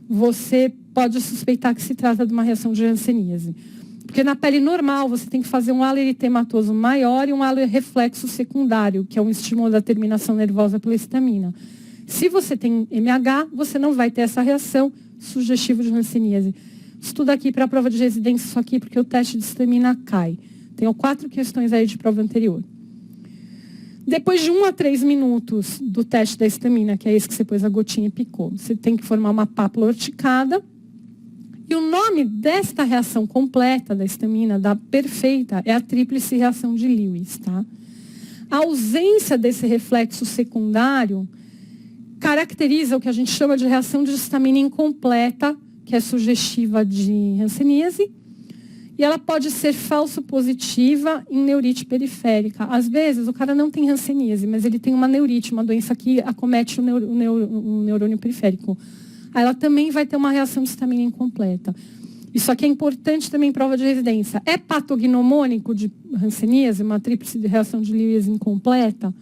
você pode suspeitar que se trata de uma reação de hanseníase. Porque na pele normal, você tem que fazer um halo eritematoso maior e um halo reflexo secundário, que é um estímulo da terminação nervosa pela histamina. Se você tem MH, você não vai ter essa reação sugestiva de hanseníase. Estuda aqui para a prova de residência isso aqui, porque o teste de histamina cai. Tenho 4 questões aí de prova anterior. Depois de 1 a 3 minutos do teste da histamina, que é esse que você pôs a gotinha e picou, você tem que formar uma pápula urticada. E o nome desta reação completa da histamina, da perfeita, é a tríplice reação de Lewis, tá? A ausência desse reflexo secundário caracteriza o que a gente chama de reação de histamina incompleta, que é sugestiva de hanseníase, e ela pode ser falso positiva em neurite periférica. Às vezes, o cara não tem hanseníase, mas ele tem uma neurite, uma doença que acomete o neurônio periférico. Aí ela também vai ter uma reação de histamina incompleta. Isso aqui é importante também em prova de residência. É patognomônico de hanseníase, uma tríplice reação de Lewis incompleta?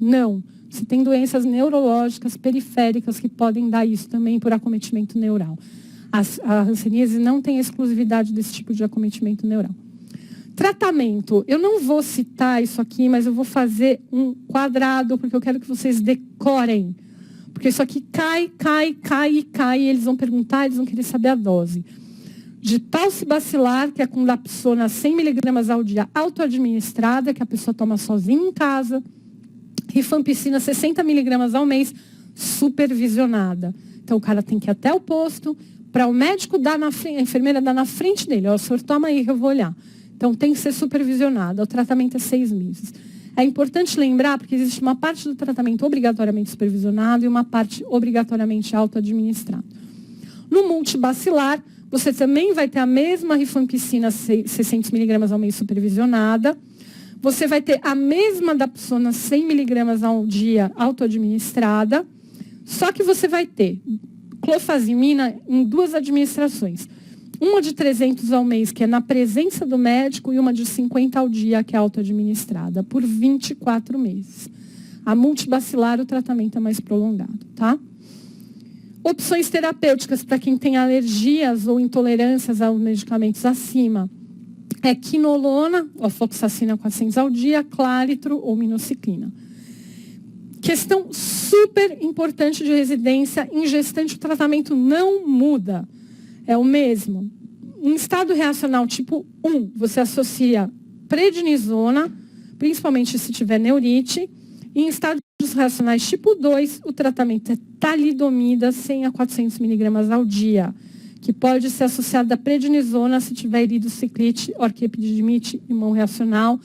Não. Você tem doenças neurológicas periféricas que podem dar isso também por acometimento neural. A hanseníase não tem exclusividade desse tipo de acometimento neural. Tratamento. Eu não vou citar isso aqui, mas eu vou fazer um quadrado, porque eu quero que vocês decorem. Porque isso aqui cai, e eles vão perguntar, eles vão querer saber a dose. De paucibacilar, que é com dapsona 100 mg ao dia, autoadministrada, que a pessoa toma sozinha em casa. Rifampicina 60 mg ao mês, supervisionada. Então, o cara tem que ir até o posto, para o médico dar na frente, a enfermeira dar na frente dele. Ó, o senhor toma aí que eu vou olhar. Então, tem que ser supervisionado. O tratamento é 6 meses. É importante lembrar, porque existe uma parte do tratamento obrigatoriamente supervisionado e uma parte obrigatoriamente auto-administrado. No multibacilar, você também vai ter a mesma rifampicina 600 mg ao mês supervisionada. Você vai ter a mesma dapsona 100 mg ao dia autoadministrada, só que você vai ter clofazimina em 2 administrações. Uma de 300 ao mês, que é na presença do médico, e uma de 50 ao dia, que é autoadministrada, por 24 meses. A multibacilar, o tratamento é mais prolongado, tá? Opções terapêuticas para quem tem alergias ou intolerâncias aos medicamentos acima. É quinolona, ofloxacina 400 ao dia, claritro ou minoxiclina. Questão super importante de residência, em gestante o tratamento não muda. É o mesmo. Em estado reacional tipo 1, você associa prednisona, principalmente se tiver neurite. E em estados reacionais tipo 2, o tratamento é talidomida 100 a 400 mg ao dia, que pode ser associado à prednisona se tiver iridociclite, orquiepididimite e mão reacional.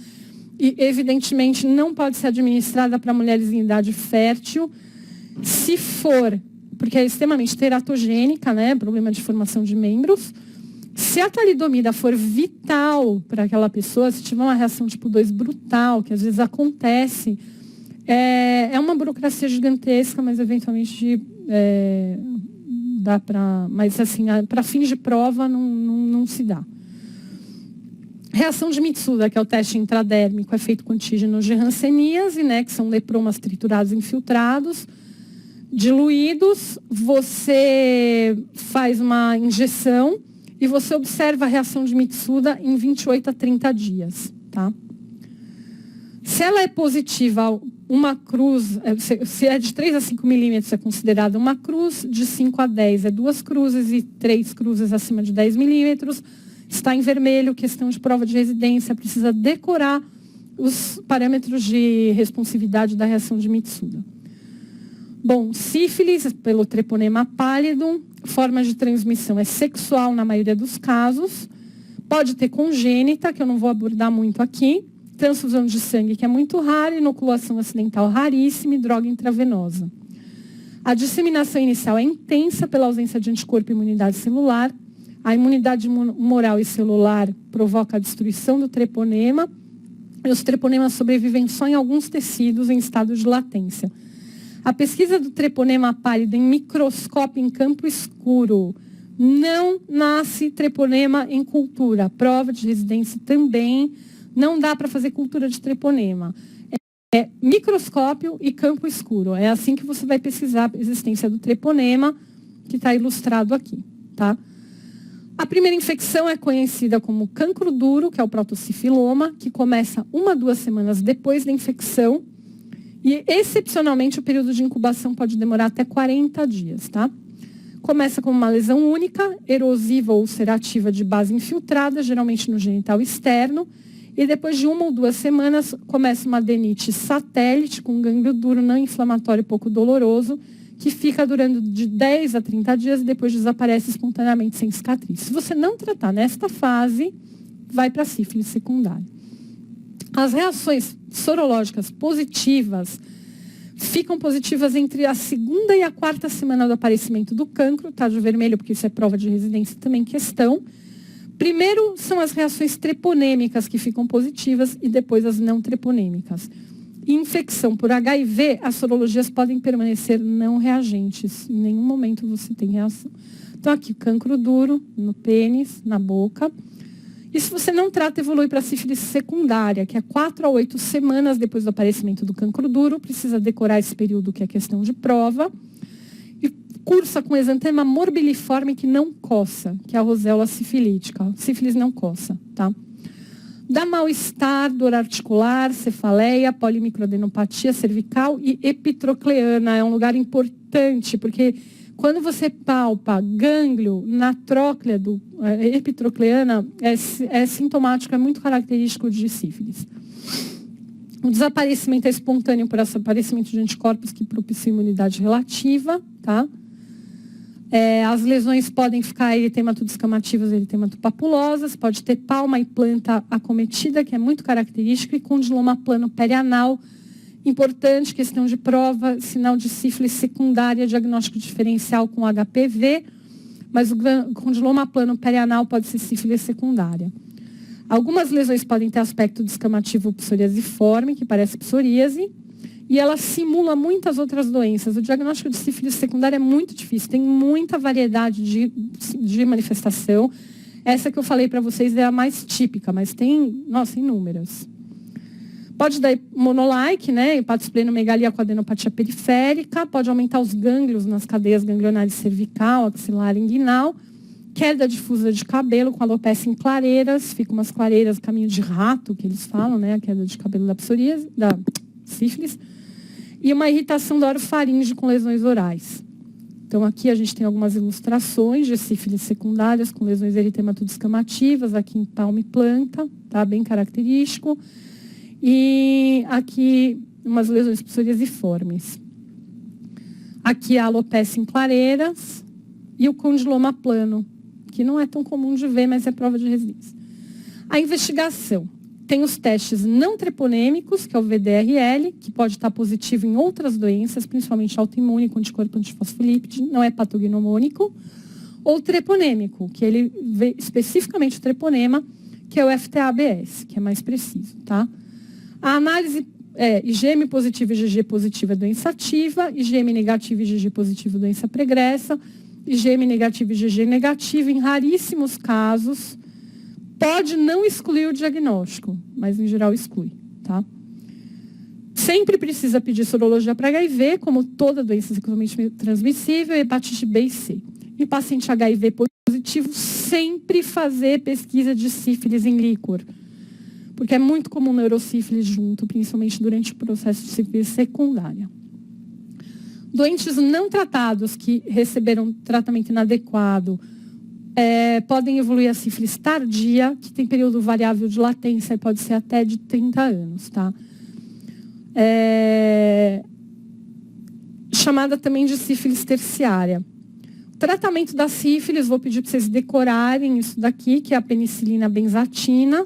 E, evidentemente, não pode ser administrada para mulheres em idade fértil. Se for, porque é extremamente teratogênica, né, problema de formação de membros. Se a talidomida for vital para aquela pessoa, se tiver uma reação tipo 2 brutal, que às vezes acontece, é uma burocracia gigantesca, mas eventualmente dá para... Mas assim, para fins de prova não se dá. Reação de Mitsuda, que é o teste intradérmico, é feito com antígenos de hanseníase, né, que são lepromas triturados infiltrados, diluídos. Você faz uma injeção e você observa a reação de Mitsuda em 28 a 30 dias, tá? Se ela é positiva, uma cruz, se é de 3 a 5 milímetros, é considerada uma cruz, de 5 a 10 é 2 cruzes e 3 cruzes acima de 10 milímetros. Está em vermelho, questão de prova de residência, precisa decorar os parâmetros de responsividade da reação de Mitsuda. Bom, sífilis, pelo treponema pallidum, forma de transmissão é sexual na maioria dos casos, pode ter congênita, que eu não vou abordar muito aqui, transfusão de sangue, que é muito rara, inoculação acidental raríssima e droga intravenosa. A disseminação inicial é intensa pela ausência de anticorpo e imunidade celular. A imunidade humoral e celular provoca a destruição do treponema, e os treponemas sobrevivem só em alguns tecidos em estado de latência. A pesquisa do treponema pálido em microscópio em campo escuro. Não nasce treponema em cultura. Prova de residência também. Não dá para fazer cultura de treponema. É microscópio e campo escuro. É assim que você vai pesquisar a existência do treponema, que está ilustrado aqui, tá? A primeira infecção é conhecida como cancro duro, que é o protocifiloma, que começa 1 a 2 semanas depois da infecção. E, excepcionalmente, o período de incubação pode demorar até 40 dias, tá? Começa como uma lesão única, erosiva ou ulcerativa de base infiltrada, geralmente no genital externo. E depois de 1 ou 2 semanas, começa uma adenite satélite com gânglio duro não inflamatório e pouco doloroso, que fica durando de 10 a 30 dias e depois desaparece espontaneamente sem cicatriz. Se você não tratar nesta fase, vai para a sífilis secundária. As reações sorológicas positivas ficam positivas entre a 2ª e a 4ª semana do aparecimento do cancro, tá de vermelho porque isso é prova de residência também questão. Primeiro são as reações treponêmicas que ficam positivas e depois as não treponêmicas. Infecção por HIV, as sorologias podem permanecer não reagentes. Em nenhum momento você tem reação. Então, aqui, cancro duro no pênis, na boca. E se você não trata, evolui para a sífilis secundária, que é 4 a 8 semanas depois do aparecimento do cancro duro. Precisa decorar esse período, que é questão de prova. E cursa com exantema morbiliforme que não coça, que é a roséola sifilítica. Sífilis não coça, tá? Dá mal-estar, dor articular, cefaleia, polimicroadenopatia cervical e epitrocleana. É um lugar importante, porque quando você palpa gânglio na tróclea epitrocleana, é sintomático, é muito característico de sífilis. O desaparecimento é espontâneo por aparecimento de anticorpos que propiciam imunidade relativa, tá? As lesões podem ficar eritematodescamativas, eritematopapulosas, pode ter palma e planta acometida, que é muito característico, e condiloma plano perianal, importante, questão de prova, sinal de sífilis secundária, diagnóstico diferencial com HPV. mas o condiloma plano perianal pode ser sífilis secundária. Algumas lesões podem ter aspecto descamativo psoriasiforme, que parece psoríase, e ela simula muitas outras doenças. O diagnóstico de sífilis secundária é muito difícil, tem muita variedade de manifestação. Essa que eu falei para vocês é a mais típica, mas tem, nossa, inúmeras. Pode dar monolike, né, hepatosplenomegalia com adenopatia periférica, pode aumentar os gânglios nas cadeias ganglionares cervical, axilar e inguinal, queda difusa de cabelo com alopecia em clareiras, fica umas clareiras, caminho de rato, que eles falam, né, a queda de cabelo da psoríase, da sífilis, e uma irritação da orofaringe com lesões orais. Então, aqui a gente tem algumas ilustrações de sífilis secundárias com lesões eritematoidescamativas, aqui em palma e planta, tá? Bem característico. E aqui, umas lesões psoriasiformes. Aqui a alopecia em clareiras e o condiloma plano, que não é tão comum de ver, mas é prova de resistência. A investigação. Tem os testes não treponêmicos, que é o VDRL, que pode estar positivo em outras doenças, principalmente autoimune, com anticorpo antifosfolípide, não é patognomônico. Ou treponêmico, que ele vê especificamente o treponema, que é o FTA-ABS, que é mais preciso, tá? A análise é IgM positivo e IgG positivo é doença ativa, IgM negativo e IgG positivo é doença pregressa, IgM negativo e IgG negativo, em raríssimos casos, pode não excluir o diagnóstico, mas em geral exclui, tá? Sempre precisa pedir sorologia para HIV, como toda doença sexualmente transmissível, hepatite B e C. Em paciente HIV positivo, sempre fazer pesquisa de sífilis em líquor, porque é muito comum neurosífilis junto, principalmente durante o processo de sífilis secundária. Doentes não tratados que receberam tratamento inadequado, podem evoluir a sífilis tardia, que tem período variável de latência e pode ser até de 30 anos, tá? Chamada também de sífilis terciária. O tratamento da sífilis, vou pedir para vocês decorarem isso daqui, que é a penicilina benzatina,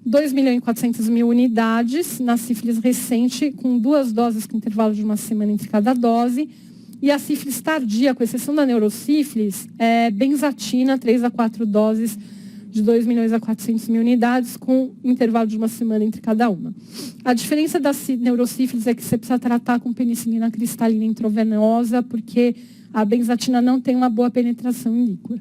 2.400.000 unidades na sífilis recente, com 2 doses com intervalo de 1 semana entre cada dose. E a sífilis tardia, com exceção da neurosífilis, é benzatina, 3 a 4 doses de 2.400.000 unidades, com intervalo de 1 semana entre cada uma. A diferença da neurosífilis é que você precisa tratar com penicilina cristalina intravenosa, porque a benzatina não tem uma boa penetração em líquor.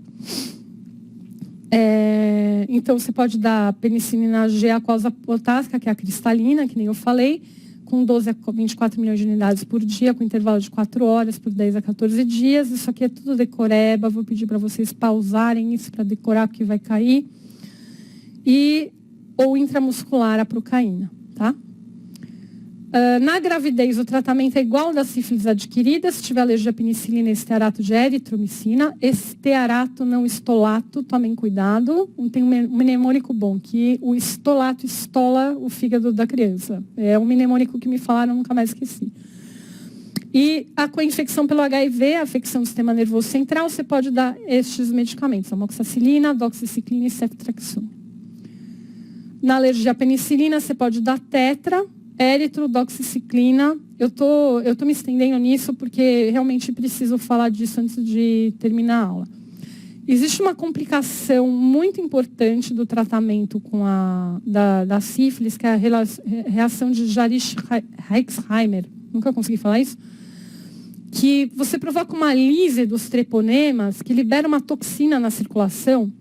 Então, você pode dar penicilina G aquosa potássica, que é a cristalina, que nem eu falei, com 12 a 24 milhões de unidades por dia, com intervalo de 4 horas, por 10 a 14 dias. Isso aqui é tudo decoreba, vou pedir para vocês pausarem isso para decorar, porque vai cair. Ou intramuscular, a procaína, tá? Na gravidez, o tratamento é igual da sífilis adquirida, se tiver alergia à penicilina e estearato de eritromicina. Estearato, não estolato, tomem cuidado. Tem um mnemônico bom, que o estolato estola o fígado da criança. É um mnemônico que me falaram, nunca mais esqueci. E a coinfecção pelo HIV, a afecção do sistema nervoso central, você pode dar estes medicamentos, amoxicilina, doxiciclina e ceftriaxona. Na alergia à penicilina, você pode dar tetra, eritrodoxiciclina. Eu tô me estendendo nisso porque realmente preciso falar disso antes de terminar a aula. Existe uma complicação muito importante do tratamento da sífilis, que é a reação de Jarisch-Herxheimer. Nunca consegui falar isso. Que você provoca uma lise dos treponemas, que libera uma toxina na circulação,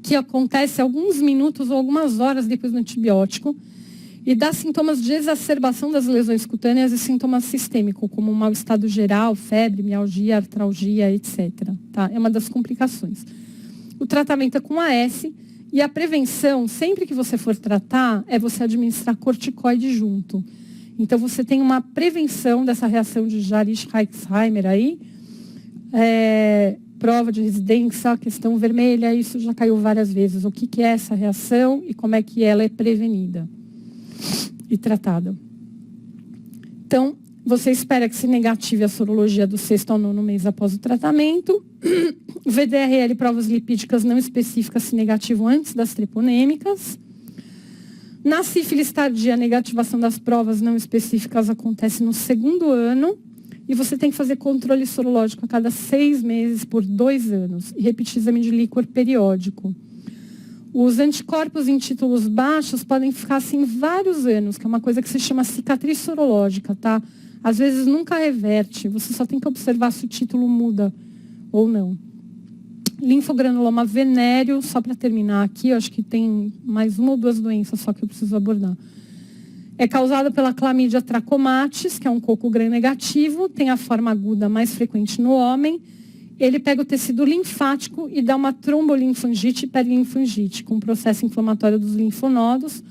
que acontece alguns minutos ou algumas horas depois do antibiótico, e dá sintomas de exacerbação das lesões cutâneas e sintomas sistêmicos, como um mal-estado geral, febre, mialgia, artralgia, etc. Tá? É uma das complicações. O tratamento é com AS, e a prevenção, sempre que você for tratar, é você administrar corticoide junto. Então, você tem uma prevenção dessa reação de Jarisch-Herxheimer aí, prova de residência, questão vermelha, isso já caiu várias vezes. O que é essa reação e como é que ela é prevenida e tratada. Então, você espera que se negative a sorologia do 6º ao 9º mês após o tratamento. VDRL, provas lipídicas não específicas, se negativo antes das treponêmicas. Na sífilis tardia, a negativação das provas não específicas acontece no 2º ano. E você tem que fazer controle sorológico a cada 6 meses por 2 anos e repetir exame de líquor periódico. Os anticorpos em títulos baixos podem ficar assim vários anos, que é uma coisa que se chama cicatriz sorológica, tá? Às vezes nunca reverte, você só tem que observar se o título muda ou não. Linfogranuloma venéreo, só para terminar aqui, eu acho que tem mais 1 ou 2 doenças só que eu preciso abordar. É causado pela Chlamydia trachomatis, que é um coco gram-negativo, tem a forma aguda mais frequente no homem. Ele pega o tecido linfático e dá uma trombolinfangite e perilinfangite, com processo inflamatório dos linfonodos.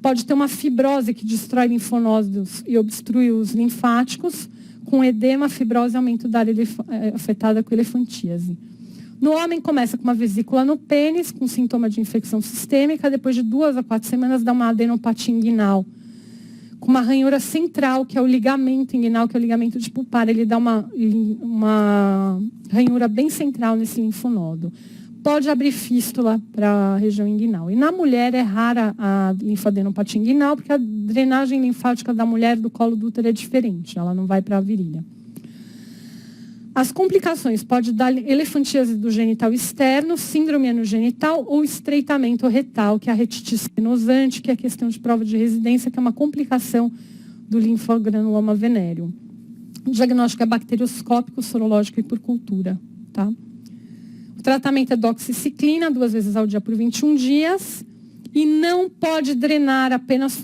Pode ter uma fibrose que destrói linfonodos e obstrui os linfáticos, com edema, fibrose e aumento da área afetada com elefantíase. No homem, começa com uma vesícula no pênis, com sintoma de infecção sistêmica. Depois de 2 a 4 semanas, dá uma adenopatia inguinal, com uma ranhura central, que é o ligamento inguinal, que é o ligamento de pulpar. Ele dá uma ranhura bem central nesse linfonodo. Pode abrir fístula para a região inguinal. E na mulher é rara a linfadenopatia inguinal, porque a drenagem linfática da mulher do colo do útero é diferente, ela não vai para a virilha. As complicações pode dar elefantíase do genital externo, síndrome anogenital ou estreitamento retal, que é a retite senosante, que é a questão de prova de residência, que é uma complicação do linfogranuloma venéreo. O diagnóstico é bacterioscópico, sorológico e por cultura, tá? O tratamento é doxiciclina, 2 vezes ao dia por 21 dias. E não pode drenar, apenas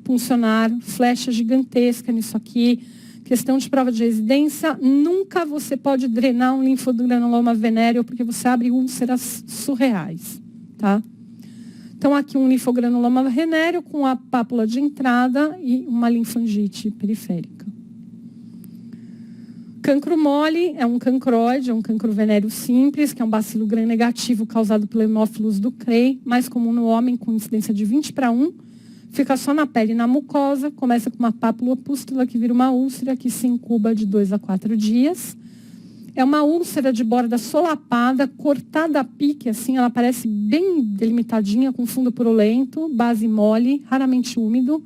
funcionar, flecha gigantesca nisso aqui. Questão de prova de residência, nunca você pode drenar um linfogranuloma venéreo, porque você abre úlceras surreais, tá? Então, aqui um linfogranuloma venéreo com a pápula de entrada e uma linfangite periférica. Cancro mole é um cancroide, é um cancro venéreo simples, que é um bacilo gram-negativo causado pelo Haemophilus ducreyi, mais comum no homem, com incidência de 20:1. Fica só na pele e na mucosa, começa com uma pápula pústula que vira uma úlcera que se incuba de 2 a 4 dias. É uma úlcera de borda solapada, cortada a pique, assim, ela parece bem delimitadinha, com fundo purulento, base mole, raramente úmido,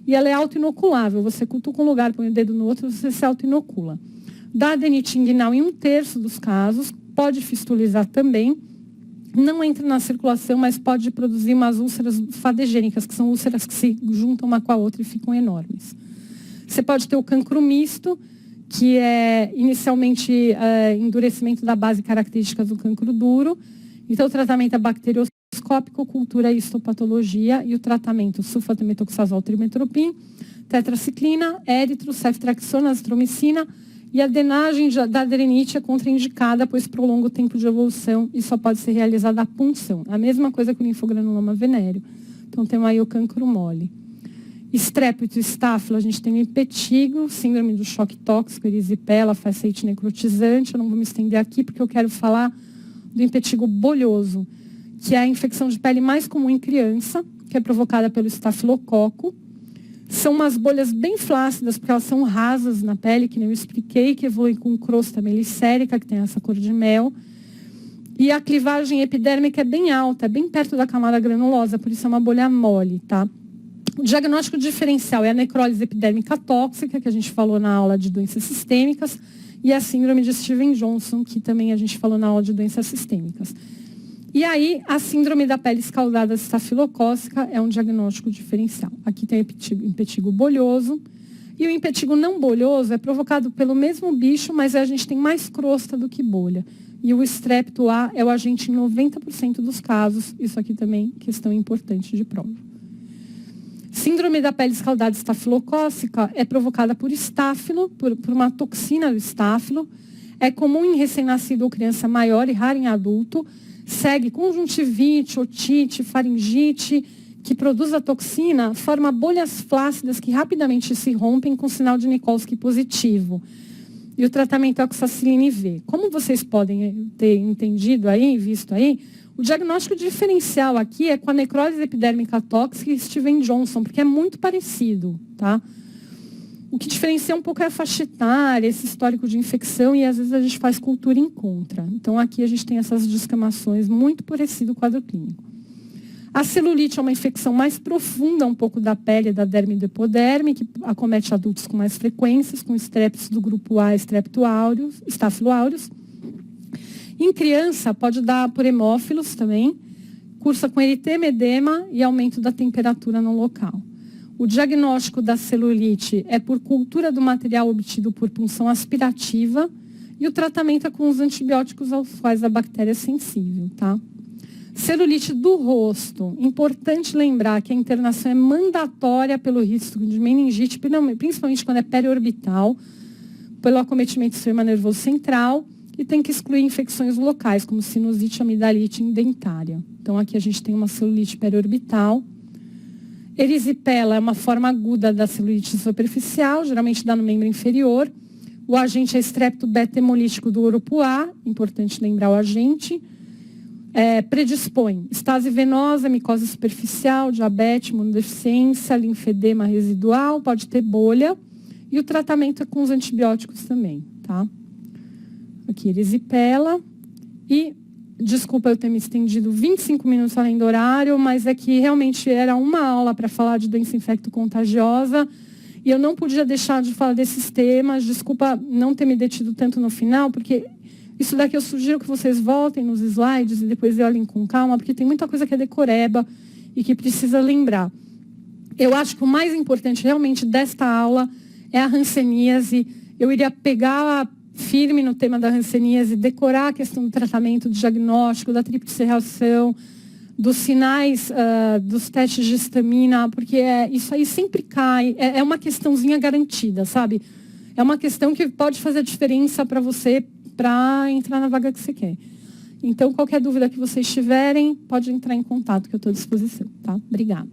e ela é auto-inoculável. Você cutuca um lugar, põe o dedo no outro, você se auto-inocula. Dá adenite inguinal em 1/3 dos casos, pode fistulizar também. Não entra na circulação, mas pode produzir umas úlceras fadegênicas, que são úlceras que se juntam uma com a outra e ficam enormes. Você pode ter o cancro misto, que é inicialmente endurecimento da base característica do cancro duro. Então, o tratamento é bacterioscópico, cultura e histopatologia, e o tratamento sulfato-metoxazol, trimetoprim, tetraciclina, éritro, ceftriaxona, azitromicina. E a drenagem da adrenite é contraindicada, pois prolonga o tempo de evolução e só pode ser realizada a punção. A mesma coisa que o linfogranuloma venéreo. Então, temos aí o cancro mole. Estrépito e estáfilo, a gente tem o impetigo, síndrome do choque tóxico, erisipela, facete necrotizante. Eu não vou me estender aqui, porque eu quero falar do impetigo bolhoso, que é a infecção de pele mais comum em criança, que é provocada pelo estafilococo. São umas bolhas bem flácidas, porque elas são rasas na pele, que nem eu expliquei, que evoluem com crosta melicérica, que tem essa cor de mel. E a clivagem epidérmica é bem alta, é bem perto da camada granulosa, por isso é uma bolha mole, tá? O diagnóstico diferencial é a necrólise epidérmica tóxica, que a gente falou na aula de doenças sistêmicas, e a síndrome de Steven-Johnson, que também a gente falou na aula de doenças sistêmicas. E aí, a síndrome da pele escaldada estafilocócica é um diagnóstico diferencial. Aqui tem o impetigo bolhoso. E o impetigo não bolhoso é provocado pelo mesmo bicho, mas a gente tem mais crosta do que bolha. E o estrépito A é o agente em 90% dos casos. Isso aqui também é questão importante de prova. Síndrome da pele escaldada estafilocócica é provocada por estáfilo, por uma toxina do estáfilo. É comum em recém-nascido ou criança maior e raro em adulto. Segue conjuntivite, otite, faringite, que produz a toxina, forma bolhas flácidas que rapidamente se rompem com sinal de Nikolsky positivo. E o tratamento é oxacilina IV. Como vocês podem ter entendido aí, visto aí, o diagnóstico diferencial aqui é com a necrólise epidérmica tóxica e Steven-Johnson, porque é muito parecido, tá? O que diferencia um pouco é a faixa etária, esse histórico de infecção, e às vezes a gente faz cultura em contra. Então, aqui a gente tem essas descamações muito parecido com o quadro clínico. A celulite é uma infecção mais profunda um pouco da pele, da derme e do hipoderme, que acomete adultos com mais frequências, com estreptos do grupo A, Staphylo aureus. Em criança, pode dar por hemófilos também, cursa com eritema, edema e aumento da temperatura no local. O diagnóstico da celulite é por cultura do material obtido por punção aspirativa e o tratamento é com os antibióticos aos quais a bactéria é sensível, tá? Celulite do rosto. Importante lembrar que a internação é mandatória pelo risco de meningite, principalmente quando é periorbital, pelo acometimento do sistema nervoso central, e tem que excluir infecções locais, como sinusite, amidalite e dentária. Então, aqui a gente tem uma celulite periorbital. Erisipela é uma forma aguda da celulite superficial, geralmente dá no membro inferior. O agente é estrepto beta-hemolítico do grupo A, importante lembrar o agente. Predispõe estase venosa, micose superficial, diabetes, imunodeficiência, linfedema residual, pode ter bolha. E o tratamento é com os antibióticos também, tá? Aqui, erisipela. E, desculpa eu ter me estendido 25 minutos além do horário, mas é que realmente era uma aula para falar de doença infecto-contagiosa e eu não podia deixar de falar desses temas. Desculpa não ter me detido tanto no final, porque isso daqui eu sugiro que vocês voltem nos slides e depois olhem com calma, porque tem muita coisa que é decoreba e que precisa lembrar. Eu acho que o mais importante realmente desta aula é a hanseníase. Eu iria pegar firme no tema da hanseníase, decorar a questão do tratamento, do diagnóstico, da tríplice reação, dos sinais dos testes de histamina, porque isso aí sempre cai, é uma questãozinha garantida, sabe? É uma questão que pode fazer a diferença para você, para entrar na vaga que você quer. Então, qualquer dúvida que vocês tiverem, pode entrar em contato, que eu estou à disposição, tá? Obrigada.